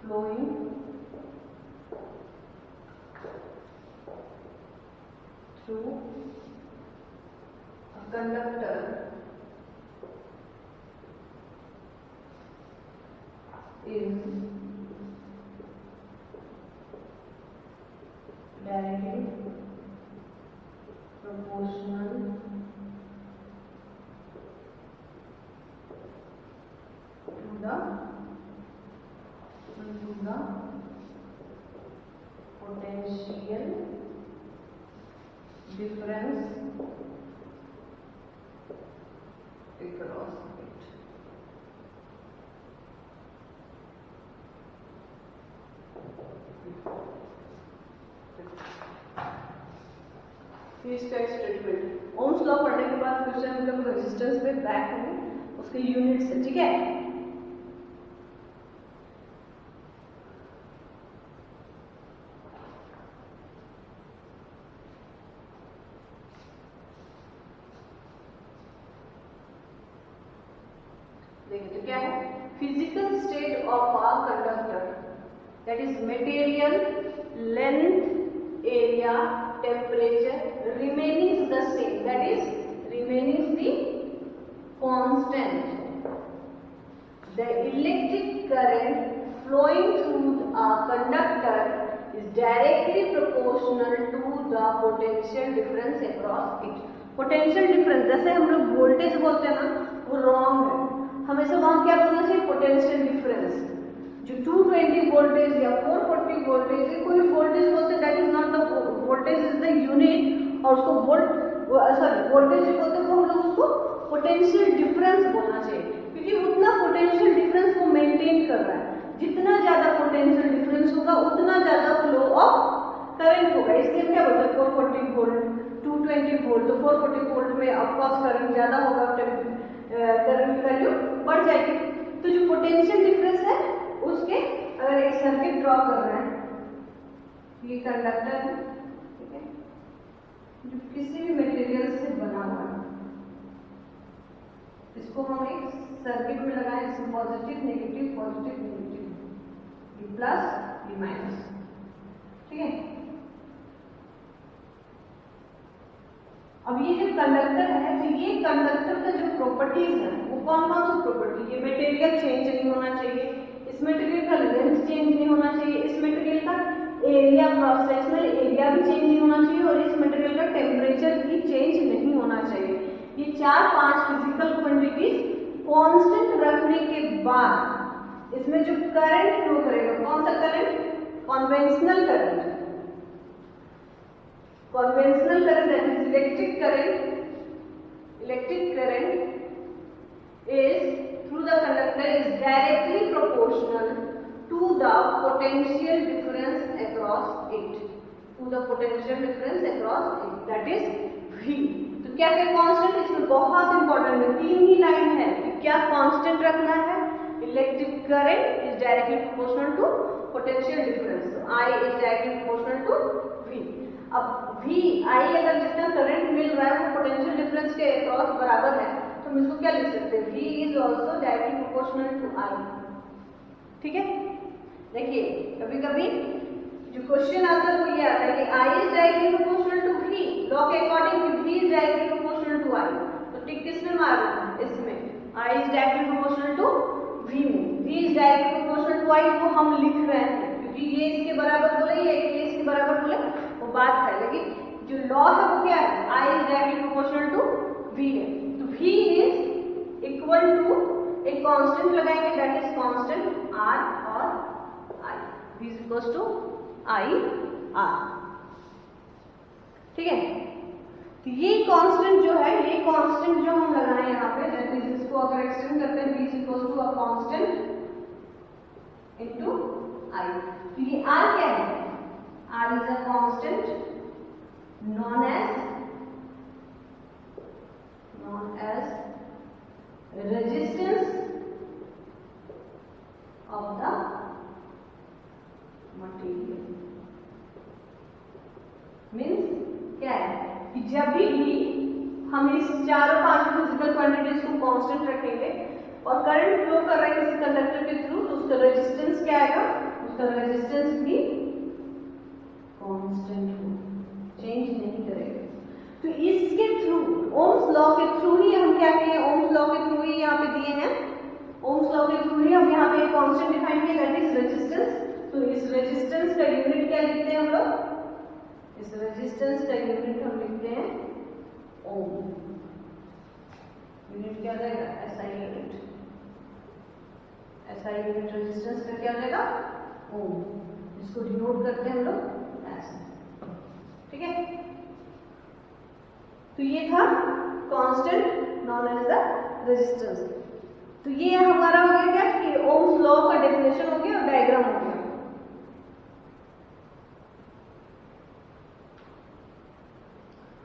flowing through a conductor is directly proportional to the potential difference across it. इसका statement, Ohm's law पढ़ने के बाद फिर से हम लोग resistance पे back होंगे उसके यूनिट से, ठीक है। देखिए तो क्या है, physical state of a conductor that is material, length, area, temperature remaining the same, that is remaining the constant. The electric current flowing through a conductor is directly proportional to the potential difference across it. Potential difference जैसे हम लोग voltage बोलते हैं ना, वो wrong है, हमेशा वहां क्या बोलना चाहिए, पोटेंशियल डिफरेंस। जो 220 वोल्टेज या 440 वोल्टेज है, कोई वोल्टेज बोलते हैं, that is not the voltage, is the unit, और उसको वोल्टेज जो बोलते हैं वो हम लोग उसको पोटेंशियल डिफरेंस बोलना चाहिए, क्योंकि उतना पोटेंशियल डिफरेंस वो मेंटेन कर रहा है, जितना ज्यादा पोटेंशियल डिफरेंस होगा उतना ज्यादा फ्लो ऑफ करंट होगा, इसलिए क्या बोलते हैं 440 वोल्ट 220 वोल्ट, तो 440 वोल्ट में ऑफकोर्स करंट ज्यादा होगा, करंट वैल्यू बढ़ जाएगी। तो जो पोटेंशियल डिफरेंस है उसके, अगर एक सर्किट ड्रॉ कर रहे हैं, ये कंडक्टर है, ठीक है, जो किसी भी मटेरियल से बना हुआ है, इसको हम एक सर्किट में लगाएं, इसमें पॉजिटिव नेगेटिव, पॉजिटिव नेगेटिव, ये प्लस ये माइनस, ठीक है। अब ये जो कंडक्टर है, तो ये कंडक्टर का जो प्रॉपर्टीज है वो कौन कौन सी प्रॉपर्टी? ये मटेरियल चेंज नहीं होना चाहिए, इस मटेरियल का लेंथ चेंज नहीं होना चाहिए, इस मटेरियल का एरिया क्रॉस सेक्शनल एरिया भी चेंज नहीं होना चाहिए, और इस मटेरियल का टेम्परेचर भी चेंज नहीं होना चाहिए। ये 4-5 फिजिकल क्वांटिटीज कांस्टेंट रखने के बाद इसमें जो करंट फ्लो करेगा, कौन सा current? Conventional current. Conventional current that is electric current. Electric current is through the conductor is directly proportional to the potential difference across it. To the potential difference across it, that is V. तो क्या क्या constant? इसमें बहुत important है, 3 ही line है कि क्या constant रखना है? Electric current is directly proportional to potential difference, तो I is directly proportional to V। अब V I अगर जितना करंट मिल रहा है वो पोटेंशियल डिफरेंस के अक्रॉस बराबर है, तो हम इसको क्या लिख सकते हैं? V is also directly proportional to I। ठीक है, देखिए कभी कभी जो क्वेश्चन आता है वो ये आता है कि I is directly proportional to V, law के according V is directly proportional to I, तो टिक किसमें मारना? इसमें I is directly proportional to V में। V is directly proportional to I वो हम लिख रहे हैं क्योंकि ये इसके बराबर बोले, ये इसके बराबर बोले, वो बात है, लेकिन जो लॉ है वो क्या है? I is directly proportional to V है, तो V इज इक्वल टू एक कांस्टेंट लगाएंगे दैट इज कांस्टेंट R और I, V is equal to I R। ठीक है, तो ये कांस्टेंट जो है, ये कांस्टेंट जो हम लगा रहे हैं यहाँ पे, दैट इज इसको अगर एक्सटेंड करते हैं V is equal to a constant into I, तो ये R क्या है? R is a constant known as resistance of the material। Means क्या है कि जब भी हम इस 4-5 फिजिकल क्वांटिटीज को कांस्टेंट रखेंगे और करंट फ्लो कर रहा है किसी कंडक्टर के थ्रू, तो उसका रेजिस्टेंस क्या आएगा? उसका रेजिस्टेंस भी कांस्टेंट हो, चेंज नहीं करेगा। तो इसके थ्रू, ओम्स लॉ के थ्रू ही हम क्या किए? ओम्स लॉ के थ्रू ही यहाँ पे दिए हैं, ओम्स लॉ के थ्रू ही हम यहाँ पे एक कांस्टेंट डिफाइन किया दैट इज रेजिस्टेंस। तो इस रेजिस्टेंस का यूनिट क्या लिखते हैं हम लोग? इस रेजिस्टेंस का यूनिट हम लिखते हैं ओम। यूनिट क्या रहेगा? SI unit. SI unit resistance का क्या रहेगा? ओम, जिसको डिनोट करते हैं हम लोग ऐसे। ठीक है, तो ये था constant known as the resistance. तो ये हमारा हो गया क्या कि ओम्स लॉ का डेफिनेशन हो गया और डायग्राम हो गया।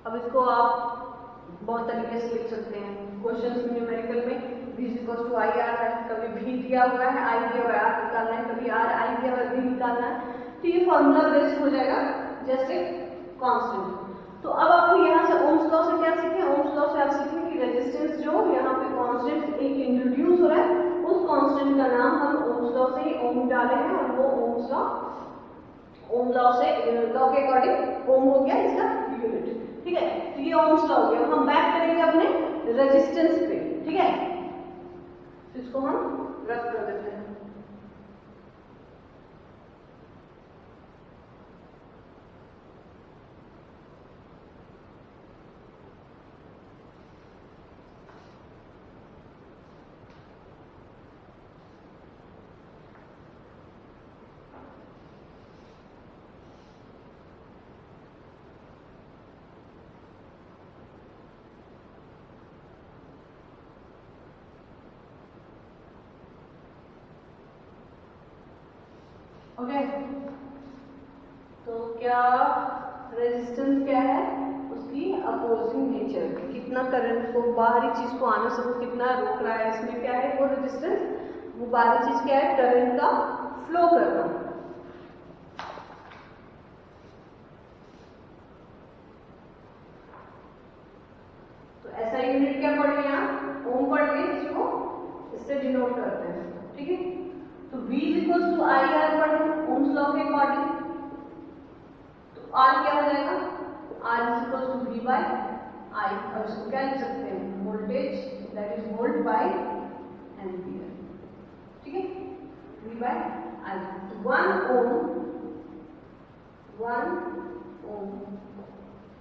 अब इसको आप बहुत तरीके से लिख सकते हैं। क्वेश्चंस में न्यूमेरिकल में V is equal to I R है, कभी V दिया हुआ है, I दिया हुआ है, R निकालना है, कभी R I दिया हुआ है, V निकालना है, तो ये फॉर्मूला बेस्ड हो जाएगा जैसे कांस्टेंट। तो अब आपको यहाँ से ओम्स लॉ से क्या सीखें? ओम्स लॉ से आप सीखें कि रेजिस्टेंस जो यहाँ पे कांस्टेंट एक इंट्रोड्यूस हो रहा है, उस कांस्टेंट का नाम हम ओम्स लॉ से ही ओम डाले हैं, और वो ओम्स लॉ, ओम लॉ से लॉ के अकॉर्डिंग ओम हो गया इसका यूनिट। ठीक है, तो ये ओम्स लॉ हो गया। हम बैक करेंगे अपने रेजिस्टेंस पे। ठीक है, तो इसको हम रख कर देते हैं। ओके, तो क्या रेजिस्टेंस क्या है? उसकी अपोजिंग नेचर, कितना करंट को, बाहरी चीज को आने से वो कितना रोक रहा है, इसमें क्या है वो रेजिस्टेंस? वो बाहरी चीज क्या है? करंट का फ्लो करना। तो ऐसा यूनिट क्या पढ़ लिया? ओम पढ़ लिया, इसको इससे डिनोट करते हैं। ठीक है, तो V is equal to I R पढ़े ओम्स लॉ के अकॉर्डिंग, तो R क्या हो जाएगा? R is equal to V by I, और इसको क्या लिख सकते हैं? Voltage that is volt by ampere. ठीक है, V by I। 1 ohm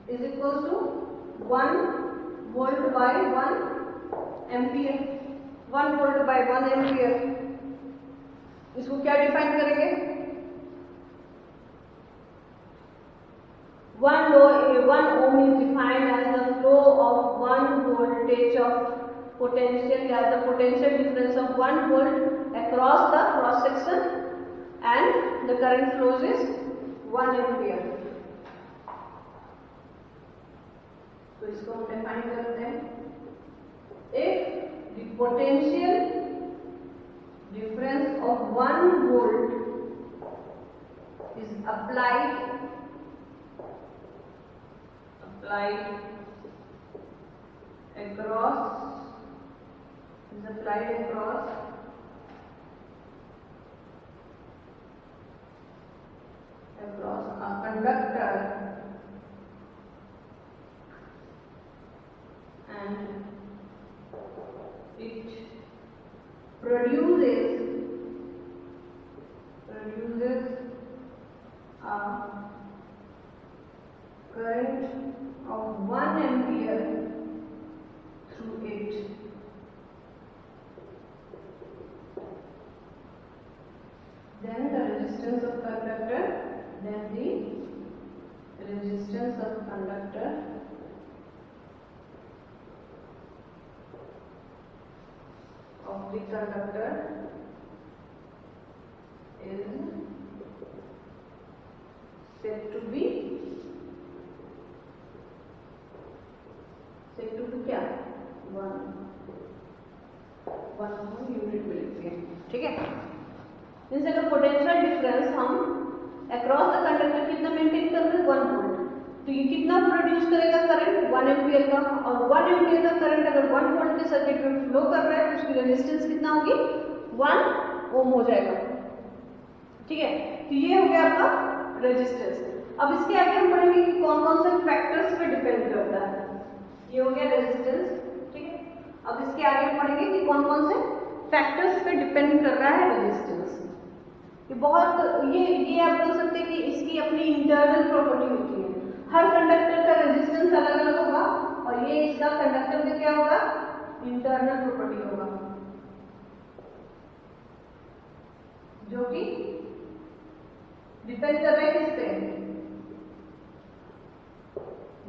is equals to 1 volt by 1 ampere. 1 volt by 1 ampere, इसको क्या डिफाइन करेंगे? 1 ohm is defined as the flow of 1 voltage of potential, as the potential difference of 1 volt across the cross section, and the current flows is 1 ampere। तो इसको हम define करते हैं। If the potential difference of 1 volt is applied across a conductor, and it produces a current of 1 ampere through it, then the resistance of conductor is said to be क्या? 1 unit मिलती है। ठीक है, means अगर potential difference हम across the conductor कितना maintain कर रहे हैं? 1 वोल्ट, तो ये कितना प्रोड्यूस करेगा करंट? 1 एम्पियर का। और 1 एम्पियर का करंट अगर 1 वोल्ट के सर्किट में फ्लो कर रहा है तो उसकी रेजिस्टेंस कितना होगी? 1 ओम हो जाएगा। ठीक है, तो ये हो गया आपका रेजिस्टेंस। अब इसके आगे हम पढ़ेंगे कि कौन कौन से फैक्टर्स पे डिपेंड करता है। ये हो गया रेजिस्टेंस। ठीक है, अब इसके आगे पढ़ेंगे कि कौन कौन से फैक्टर्स पे डिपेंड कर रहा है रेजिस्टेंस। ये बहुत ये आप बोल सकते हैं कि इसकी अपनी इंटरनल प्रॉपर्टी होती है। हर कंडक्टर का रेजिस्टेंस अलग अलग होगा और ये इसका कंडक्टर का क्या होगा? इंटरनल प्रॉपर्टी होगा, जो कि डिपेंड कर रहा है किस पे?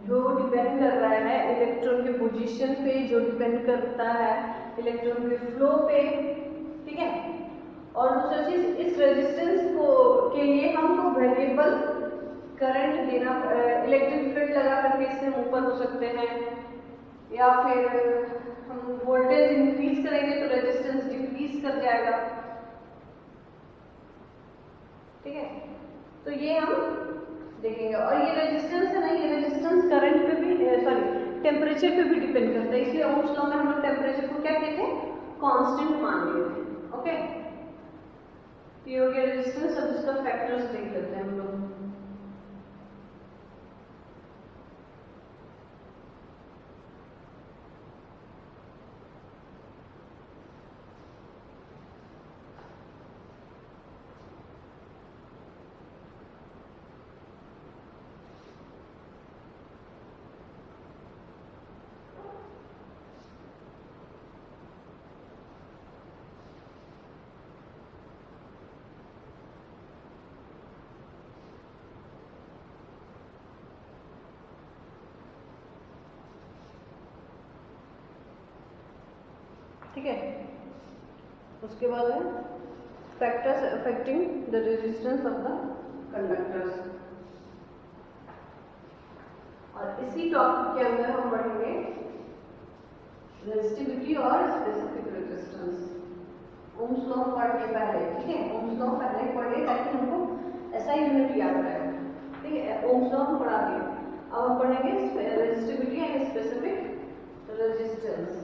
जो डिपेंड कर रहा है इलेक्ट्रॉन के पोजीशन पे, जो डिपेंड करता है इलेक्ट्रॉन के फ्लो पे। ठीक है, और दूसरा चीज, इस रेजिस्टेंस को के लिए हमको वेरिएबल करंट देना, इलेक्ट्रिक फील्ड लगा करके इससे हम ऊपर हो सकते हैं, या फिर हम वोल्टेज इंक्रीज करेंगे तो रेजिस्टेंस डिक्रीज कर जाएगा। ठीक है, तो ये हम देखेंगे। और ये रेजिस्टेंस है ना, ये रेजिस्टेंस करंट पे भी टेम्परेचर पे भी डिपेंड करता है। इसलिए ओम्स लॉ में हम लोग टेम्परेचर को क्या कहते हैं? कांस्टेंट मान लिए थे। ओके, ये हो गया रेजिस्टेंस। अब इसका फैक्टर्स देख लेते हैं हम लोग। ठीक है, उसके बाद है factors affecting the resistance of the conductors. और इसी टॉपिक के अंदर हम पढ़ेंगे रेजिस्टिविटी और स्पेसिफिक रेजिस्टेंस। ओम्स लॉ पढ़ के पहले, ठीक है, ओम्स लॉ पहले पढ़े ताकि हमको ऐसा यूनिट याद रहे। ठीक है, ओम्स लॉ हम पढ़ा दिए। अब हम पढ़ेंगे रेजिस्टिविटी एंड स्पेसिफिक रेजिस्टेंस।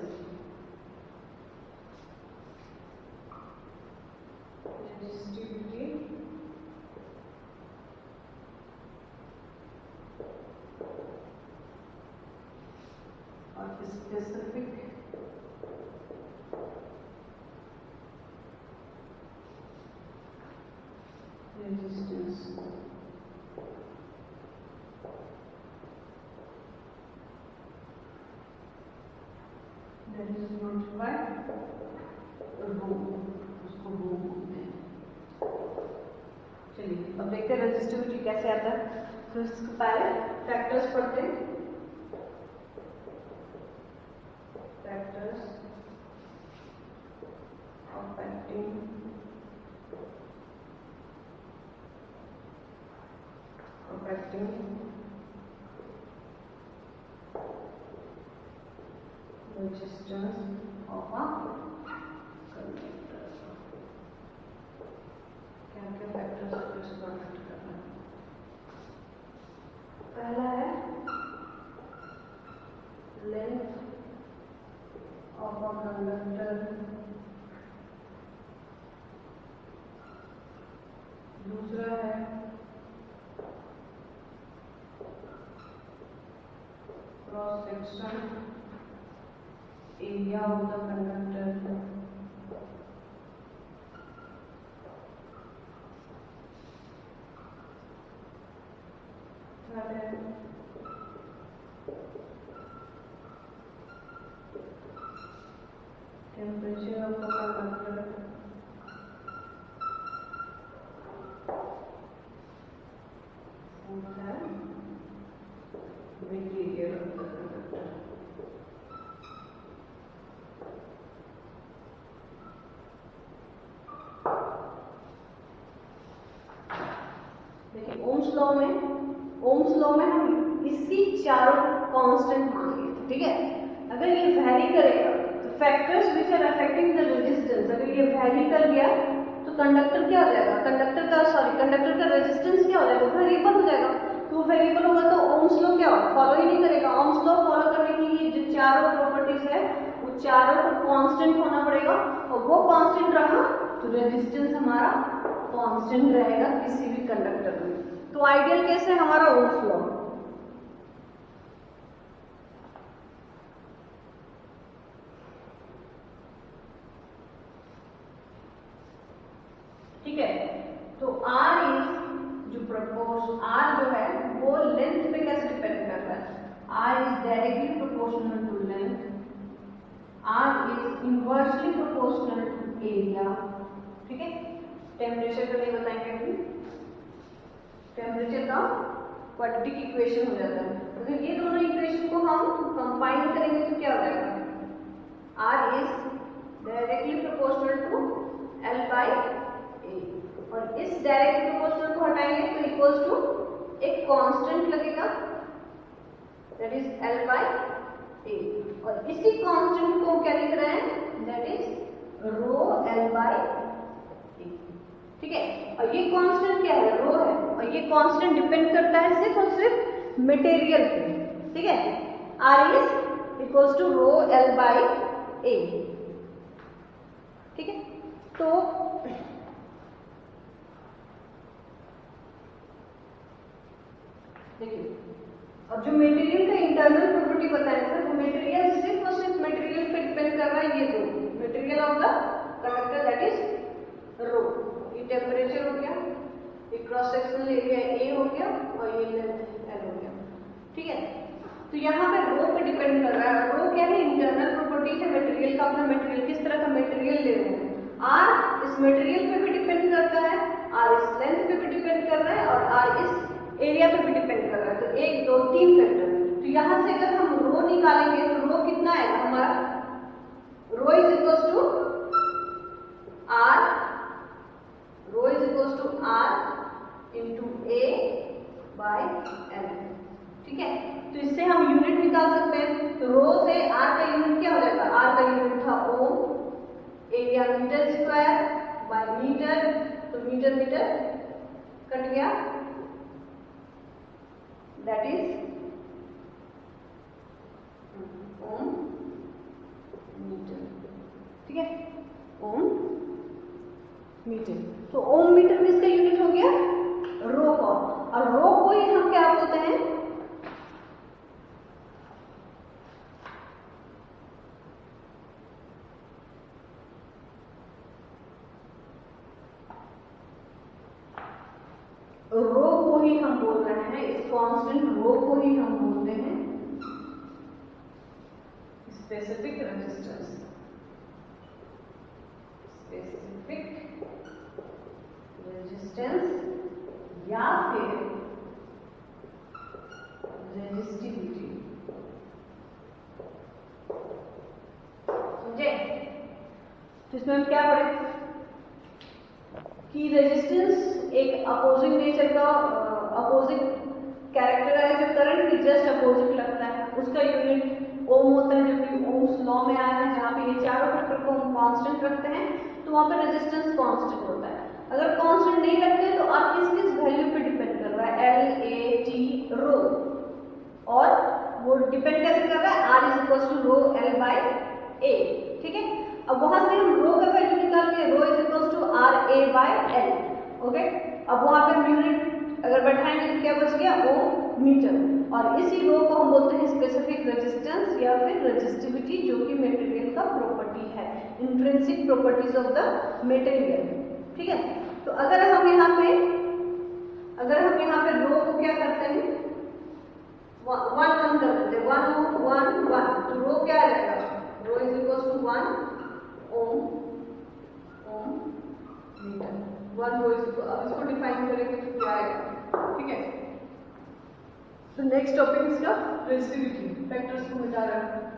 और specific resistance. That is not by rho, उसको rho बोलते हैं. चलिए अब देखते हैं रेजिस्टिविटी कैसे आता है. तो इसके पहले फैक्टर्स पढ़ते हैं. Factors affecting resistance of a conductor. क्या क्या फैक्टर्स है इसको अफेक्ट करना है. पहला है लेंथ ऑफ अ कंडक्टर. दूसरा है cross section area of the conductor. Third है temperature of the conductor. Fourth है मटेरियल ऑफ द कंडक्टर. देखिए ओम्स लॉ में हम इसकी चारों कांस्टेंट मांगे थे. ठीक है. अगर ये वैरी करेगा तो factors which are affecting the resistance, अगर ये वैरी कर गया तो कंडक्टर क्या हो जाएगा, कंडक्टर का रेजिस्टेंस क्या हो जाएगा, वेरिएबल हो जाएगा. तो वो वेरिएबल होगा तो ओम्स लॉ क्या फॉलो ही नहीं करेगा. ओम्स लॉ फॉलो करने के लिए जो चारों प्रॉपर्टीज है वो चारों को कांस्टेंट होना पड़ेगा. और वो कांस्टेंट रहा तो रेजिस्टेंस हमारा कांस्टेंट रहेगा किसी भी कंडक्टर में. तो आइडियल केस है हमारा ओम्स लॉ. ठीक है. तो R जो है वो लेंथ पे कैसे डिपेंड कर रहा है. R is directly proportional to length. R is inversely proportional to area. ठीक है. टेम्परेचर का नहीं बताएंगे अभी. टेम्परेचर का क्वाड्रेटिक इक्वेशन हो जाता है. अगर ये दोनों इक्वेशन को हम कंबाइन करेंगे तो क्या हो जाएगा. R is directly proportional to L by A. और इस डायरेक्ट प्रोपोर्शनल को हटाएंगे तो इक्वल्स टू एक कांस्टेंट लगेगा that is L by A. और इसी कांस्टेंट को क्या लिख रहे हैं that is rho L by A. ठीक है. और ये कांस्टेंट क्या है, रो है. और ये कांस्टेंट डिपेंड करता है सिर्फ और सिर्फ मटेरियल पे. ठीक है. R is equals to rho L by A. ठीक है. तो देखिए अब जो मटेरियल का इंटरनल प्रॉपर्टी बताया था तो मटेरियल सिर्फ और सिर्फ मटेरियल पे डिपेंड कर रहा है. ये दो material of the conductor that is rho. ये टेम्परेचर हो गया, ये क्रॉस सेक्शनल एरिया A हो गया और ये लेंथ L हो गया. ठीक है. तो यहाँ पे रो पे डिपेंड कर रहा है. रो क्या है, इंटरनल प्रॉपर्टी है मटेरियल का. अपना मटेरियल किस तरह का मटेरियल ले रहे हैं. R इस मटेरियल पे भी डिपेंड करता है, R इस लेंथ पे भी डिपेंड कर रहा है और R इस एरिया पे भी डिपेंड कर रहा है. तो 1 2 3 फैक्टर. तो यहाँ से अगर हम रो निकालेंगे तो रो कितना आएगा हमारा, rho is equals to R, rho is equals to R into A by L. ठीक है. तो इससे हम यूनिट निकाल सकते हैं. तो रो से R का यूनिट क्या हो जाएगा, R का यूनिट था ohm, area metre square by metre. तो मीटर मीटर कट गया दैट इज ओम मीटर. ठीक है. Ohm metre. तो ओम मीटर में इसका यूनिट हो गया रो का. और रो को ही हम क्या बोलते हैं, ही हम बोल रहे हैं, इस कांस्टेंट रो को ही हम बोलते हैं स्पेसिफिक रेजिस्टेंस। स्पेसिफिक रेजिस्टेंस या फिर रेजिस्टिविटी। समझे? तो इसमें हम क्या पढ़े कि रेजिस्टेंस एक अपोजिंग नेचर का, अपोजिट कैरेक्टराइज करंट की जस्ट अपोजिट लगता है, उसका यूनिट ओम होता है, जो कि ओम्स लॉ में आया है, जहाँ पे ये चारों फैक्टर को हम कांस्टेंट रखते हैं तो वहाँ पे रेजिस्टेंस कांस्टेंट होता है। अगर कांस्टेंट नहीं रखते तो आप किस वैल्यू पे डिपेंड कर रहा है, एल ए टी रो, और वो डिपेंड कैसे कर रहा है, R is equal to rho L by A. ठीक है, अब वहां से हम रो का वैल्यू निकाल के, rho is equal to R A by L. Okay, अब वहां पे यूनिट अगर बैठाएंगे तो क्या बच गया, ओ मीटर, और इसी रो को हम बोलते हैं स्पेसिफिक रेजिस्टेंस या फिर रेजिस्टिविटी, जो कि मटेरियल का प्रॉपर्टी है, intrinsic properties of the material. ठीक है, तो अगर हम यहाँ पे रो को क्या करते हैं, वन वन कर देते हैं, वन वन वन, तो रो क्या आ जाएगा, rho is equal to 1 ohm metre, 1 rho is equal, अब इसको डिफाइन करेंगे तो क्या आएगा। ठीक है, तो नेक्स्ट टॉपिक इसका रेजिस्टिविटी, फैक्टर्स को मिटा रहा है।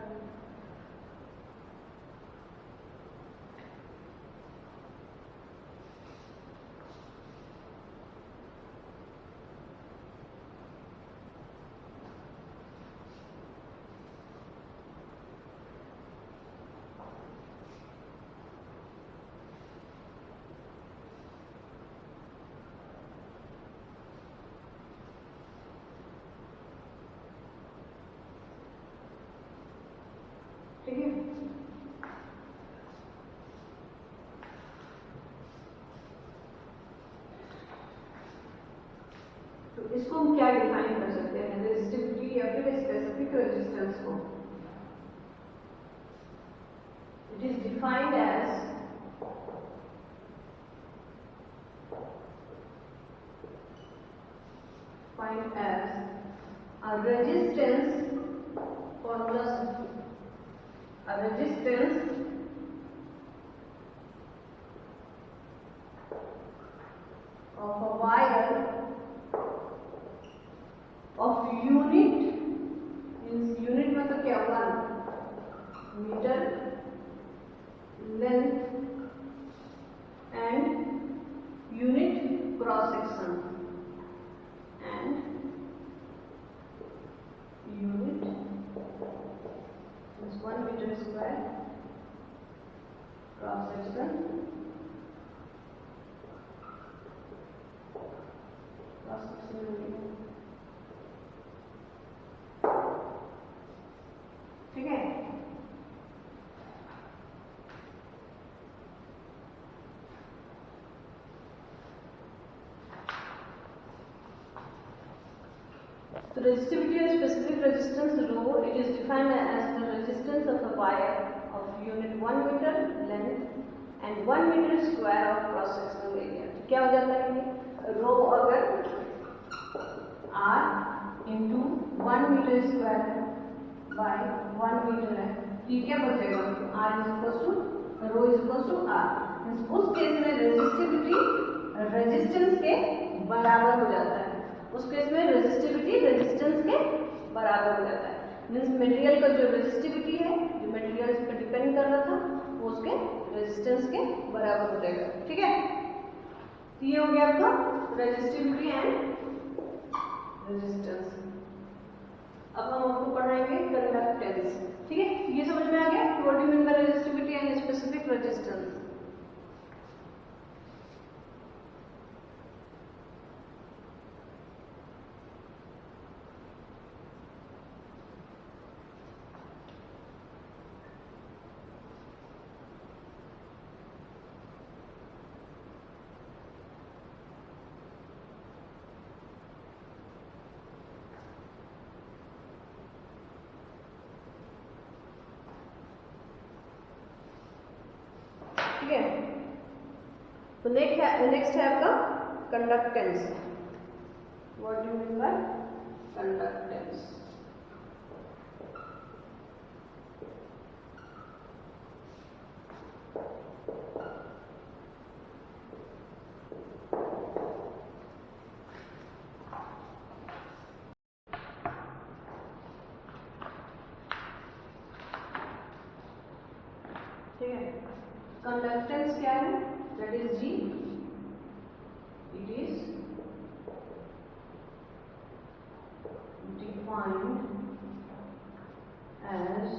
ठीक है, तो इसको हम क्या डिफाइन कर सकते हैं, रेजिस्टिविटी या फिर स्पेसिफिक रेजिस्टेंस को। It is defined as a resistance, formula, a resistance of a wire of unit, means unit मतलब क्या, 1 metre length and unit cross section and unit is 1 meter square cross section, ठीक है। So resistivity and specific resistance rho, it is defined as the resistance of a wire of unit 1 meter length and 1 meter square of cross sectional area। तो क्या हो जाता है ये rho, अगर r into 1 metre square by 1 metre है, तो ये क्या बचेगा, r is equal to rho is equal to r। उस केस में रेजिस्टिविटी रेजिस्टेंस के बराबर हो जाता है, उस केस में रेजिस्टिविटी रेजिस्टेंस के बराबर हो जाता है। मीन्स मटेरियल का जो रेजिस्टिविटी है, जो मटेरियल इस पर डिपेंड कर रहा था, वो उसके रेजिस्टेंस के बराबर हो जाएगा। ठीक है, तो ये हो गया आपका रेजिस्टिविटी एंड रेजिस्टेंस। अब हम आपको पढ़ाएंगे कंडक्टेंस। ठीक है, ये समझ में आ गया what do you mean by resistivity and specific resistance. ठीक है, तो नेक्स्ट है आपका conductance. What do you mean by conductance? ठीक है, कंडक्टेंस क्या है? That is G, it is defined as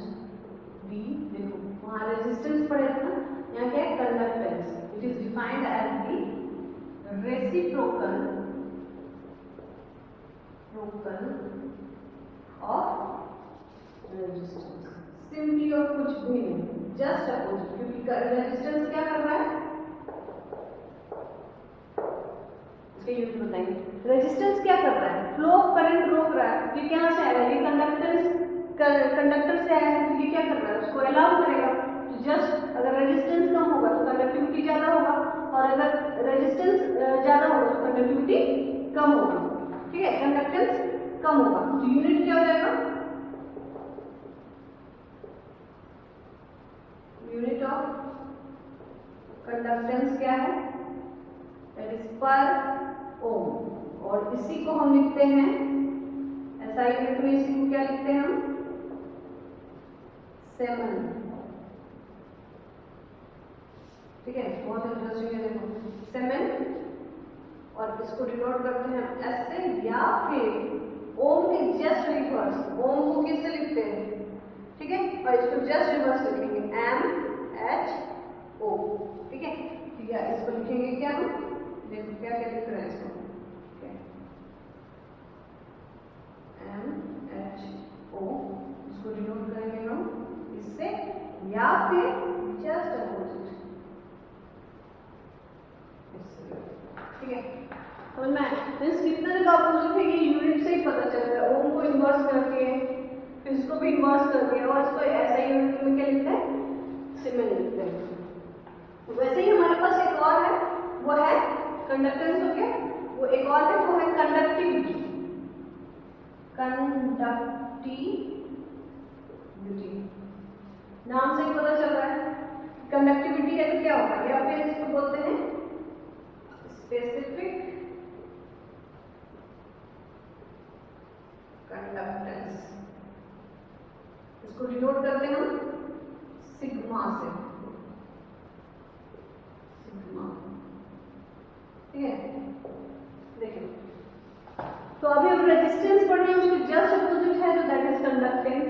the, देखो वहां रेजिस्टेंस पड़े था ना, यहाँ क्या है? Conductance. It is defined as the reciprocal of resistance. Simply और कुछ भी नहीं, जस्ट अपोजिट. क्योंकि रेजिस्टेंस क्या कर रहा है? इसके यूज बताएंगे. रेजिस्टेंस क्या कर रहा है? फ्लो ऑफ करंट रोक रहा है. ये कहां से आएगा? ये कंडक्टर से आएगा. तो ये क्या कर रहा है? उसको अलाउ करेगा. तो जस्ट अगर रेजिस्टेंस कम होगा तो कंडक्टिविटी ज्यादा होगा, और अगर रेजिस्टेंस ज्यादा होगा तो कंडक्टिविटी कम होगा. ठीक है, कंडक्टेंस कम होगा. तो यूनिट क्या हो जाएगा? यूनिट ऑफ कंडक्टेंस क्या है? दैट इज पर ओम. और इसी को हम लिखते हैं ऐसा यूनिट में. इसी को क्या लिखते हैं हम? सेवन. ठीक है, बहुत इंटरेस्टिंग है. देखो सेवन, और इसको डिनोट करते हैं हम एस से, या फिर ओम के जस्ट रिवर्स. ओम को किससे लिखते हैं? ठीक है, और इसको जस्ट रिवर्स लिखेंगे एम एच ओ. ठीक है, ठीक है, इसको लिखेंगे क्या हम? देखो क्या क्या लिख रहे हैं इसको. एम एच ओ, इसको डिनोट करेंगे हम इससे, या फिर जस्ट अपोजिट. ठीक है, समझ में आया? कितने तक अपोजिट है ये यूनिट से ही पता चल रहा है. ओम को इन्वर्स करके, फिर इसको भी इन्वर्स करके, और इसको ऐसा ही यूनिट में क्या लिखते हैं? सिमिलर लिखते हैं. तो वैसे ही हमारे पास एक और है, वो है कंडक्टेंस. हो गया. वो एक और है, वो है कंडक्टिविटी. नाम से ही पता चल रहा है कंडक्टिविटी है. तो क्या होगा? या फिर इसको बोलते हैं स्पेसिफिक कंडक्टेंस. इसको डिनोट करते हैं हम सिग्मा से. सिग्मा. ठीक है, देखिए. तो अभी हम रेजिस्टेंस पढ़े, उसके जस्ट अपोजिट है, तो दैट इज कंडक्टेंस.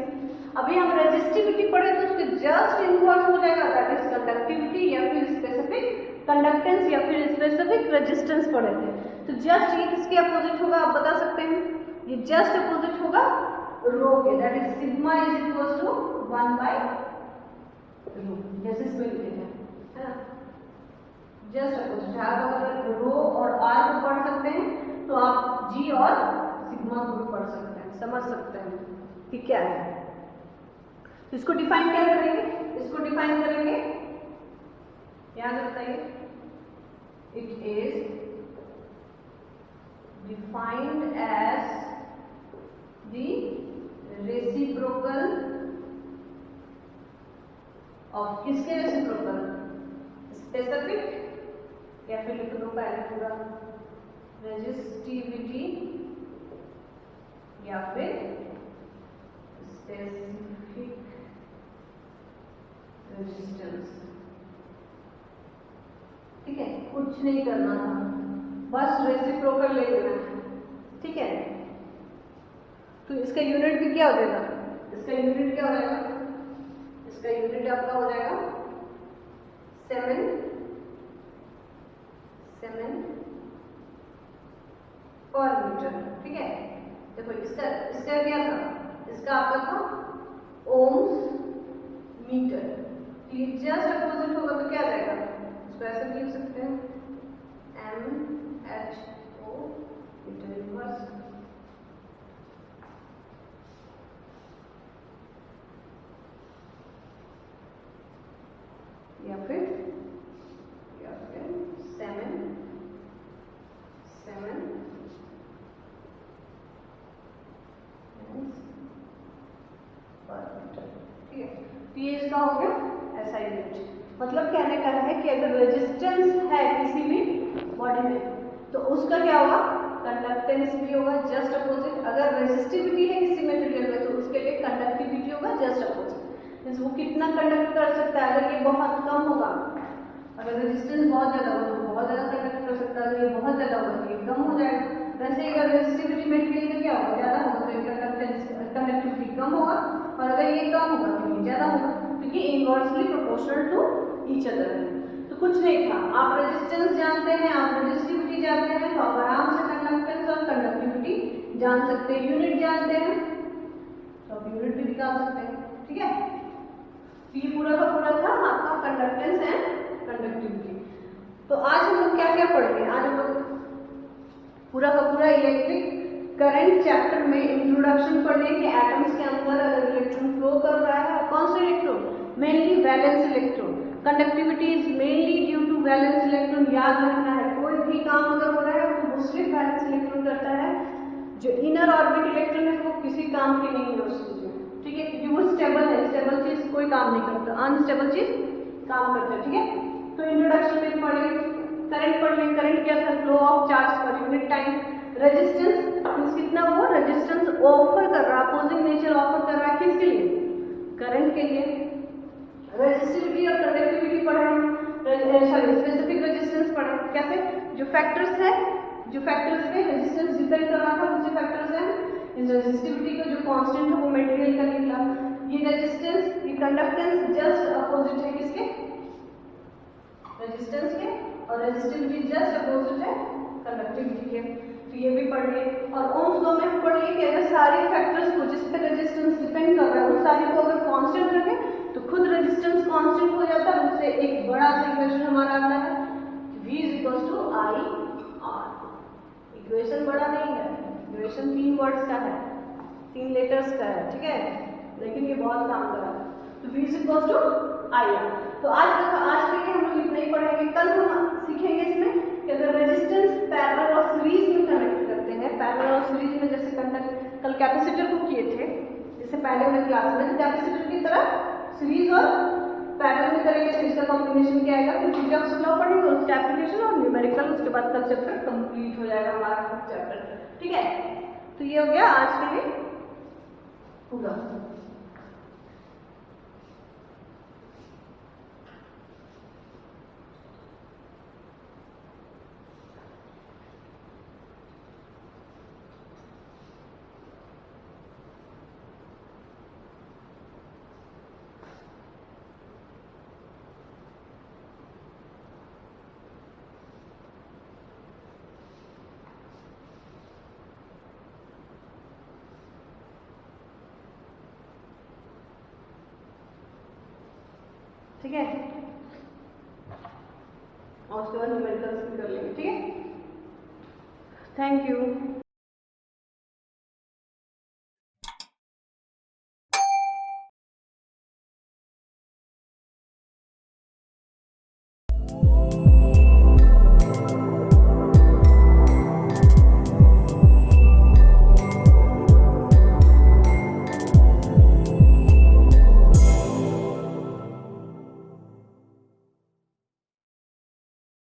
अभी हम रेजिस्टिविटी पढ़े, तो उसके जस्ट इनवर्स हो जाएगा, दैट इज कंडक्टिविटी, या फिर स्पेसिफिक कंडक्टेंस, या फिर स्पेसिफिक रेजिस्टेंस पढ़े थे. तो जस्ट ये किसके अपोजिट होगा? आप बता सकते हैं. ये जस्ट अपोजिट होगा रो के. That is sigma is equal to 1 by rho. जैसे इसमें लिखे हैं, है ना? जस्ट अपोजिट है. आप अगर रो और आर को पढ़ सकते हैं तो आप जी और सिग्मा को भी पढ़ सकते हैं, समझ सकते हैं कि क्या है. तो इसको डिफाइन क्या करेंगे? इसको डिफाइन करेंगे, याद बताइए. It is defined as the reciprocal of, किसके रेसिप्रोकल? स्पेसिफिक, या फिर लिख दो पहले पूरा, रेजिस्टिविटी, या फिर स्पेसिफिक रेजिस्टेंस. ठीक है, कुछ नहीं करना था, बस रेसिप्रोकल ले लेना है. ठीक है, तो इसका यूनिट भी क्या हो जाएगा? इसका यूनिट क्या हो जाएगा? इसका यूनिट आपका हो जाएगा 7 पर मीटर. ठीक है, देखो इसका क्या था? इसका आपका था ओम्स मीटर. ये जस्ट अपोजिट होगा तो क्या आ जाएगा? इसको ऐसे भी लिख सकते हैं M H O metre inverse. या फिर 7 तो ये इसका हो गया एसआई यूनिट। मतलब कहने का है कि अगर रेजिस्टेंस है किसी भी बॉडी में तो उसका क्या होगा, कंडक्टेंस भी होगा जस्ट अपोजिट। अगर रेजिस्टिविटी है किसी मटेरियल में तो उसके लिए कंडक्टिविटी होगा जस्ट अपोजिट। मींस वो कितना कंडक्ट कर सकता है। अगर ये बहुत कम होगा, अगर रेजिस्टेंस बहुत ज्यादा होगा तो बहुत ज्यादा कंडक्ट कर सकता है, अगर ये बहुत ज्यादा होगा तो ये कम हो जाएगा। वैसे ही अगर रेजिस्टिविटी मटेरियल का क्या होगा, ज्यादा होगा तो इसका कंडक्टिविटी कम होगा, और अगर ये कम होगा तो ये ज्यादा होगा, क्योंकि inversely proportional to each other है। तो कुछ नहीं था, आप रेजिस्टेंस जानते हैं, आप रेजिस्टिविटी जानते हैं, तो आप आराम से कंडक्टेंस और कंडक्टिविटी जान सकते हैं। यूनिट जानते हैं तो आप यूनिट भी निकाल सकते हैं। ठीक है, ये पूरा का पूरा था आपका कंडक्टेंस एंड कंडक्टिविटी। तो आज हम लोग क्या क्या पढ़ेंगे, आज हम लोग पूरा का पूरा इलेक्ट्रिक करंट चैप्टर में इंट्रोडक्शन पढ़ेंगे कि एटम्स के अंदर अगर इलेक्ट्रॉन फ्लो कर रहा है, कौन सा electron, mainly valence electron. Conductivity is mainly due to valence electron. याद रखना है, कोई भी काम अगर हो रहा है तो वो सिर्फ वैलेंस इलेक्ट्रॉन करता है। जो इनर ऑर्बिट इलेक्ट्रॉन है वो किसी काम के नहीं है उस चीज में। ठीक है, क्योंकि वो स्टेबल है, स्टेबल चीज कोई काम नहीं करता, अनस्टेबल चीज काम करता है। ठीक है, तो इंट्रोडक्शन में पढ़ेंगे, करंट पढ़ेंगे। करंट क्या था, फ्लो ऑफ चार्ज पर यूनिट टाइम। रेजिस्टेंस मींस कितना वो रेजिस्टेंस ऑफर कर रहा है, अपोजिंग नेचर ऑफर कर रहा है किसके लिए, करंट के लिए। रेजिस्टिविटी और कंडक्टिविटी पढ़ा है, सॉरी स्पेसिफिक रेजिस्टेंस पढ़ा। कैसे, जो फैक्टर्स है, जो फैक्टर्स पे रेजिस्टेंस डिपेंड कर रहा था उनसे फैक्टर्स हैं। इन रेजिस्टिविटी का जो कांस्टेंट है वो मटेरियल का निकला। ये रेजिस्टेंस, ये कंडक्टेंस जस्ट अपोजिट है किसके, रेजिस्टेंस के, और रेजिस्टिविटी जस्ट अपोजिट है कंडक्टिविटी के। तो ये भी पढ़ लिए। और ओम्स लॉ में पढ़ लिए कि अगर सारे फैक्टर्स को जिस पे रेजिस्टेंस डिपेंड कर रहा है उन सारे को अगर कांस्टेंट रखें तो खुद रेजिस्टेंस कांस्टेंट हो जाता है। उससे एक बड़ा सा इक्वेशन हमारा आता है V equals to I R। Equation बड़ा नहीं है, इक्वेशन 3 वर्ड्स का है, 3 लेटर्स का है। ठीक है, लेकिन ये बहुत काम कर रहा है। तो V equals to I R। तो आज के लिए हम लोग इतना ही पढ़ेंगे। कल हम सीखेंगे इसमें कि अगर रेजिस्टेंस पैरेलल और सीरीज में कनेक्ट करते हैं, पैरेलल और सीरीज में जैसे कल कैपेसिटर को किए थे, जैसे पहले वाले क्लास में कैपेसिटर की तरह सीरीज और पैरेलल में करेंगे तो इसका कॉम्बिनेशन क्या आएगा, फिर किरचॉफ्स लॉ पढ़ेंगे, उसका एप्लीकेशन और न्यूमेरिकल, उसके बाद कल चैप्टर कंप्लीट हो जाएगा हमारा चैप्टर। ठीक है, तो ये हो गया आज के लिए पूरा। ठीक है, और उसके बाद न्यूमेरिकल्स भी कर लेंगे। ठीक है, थैंक यू।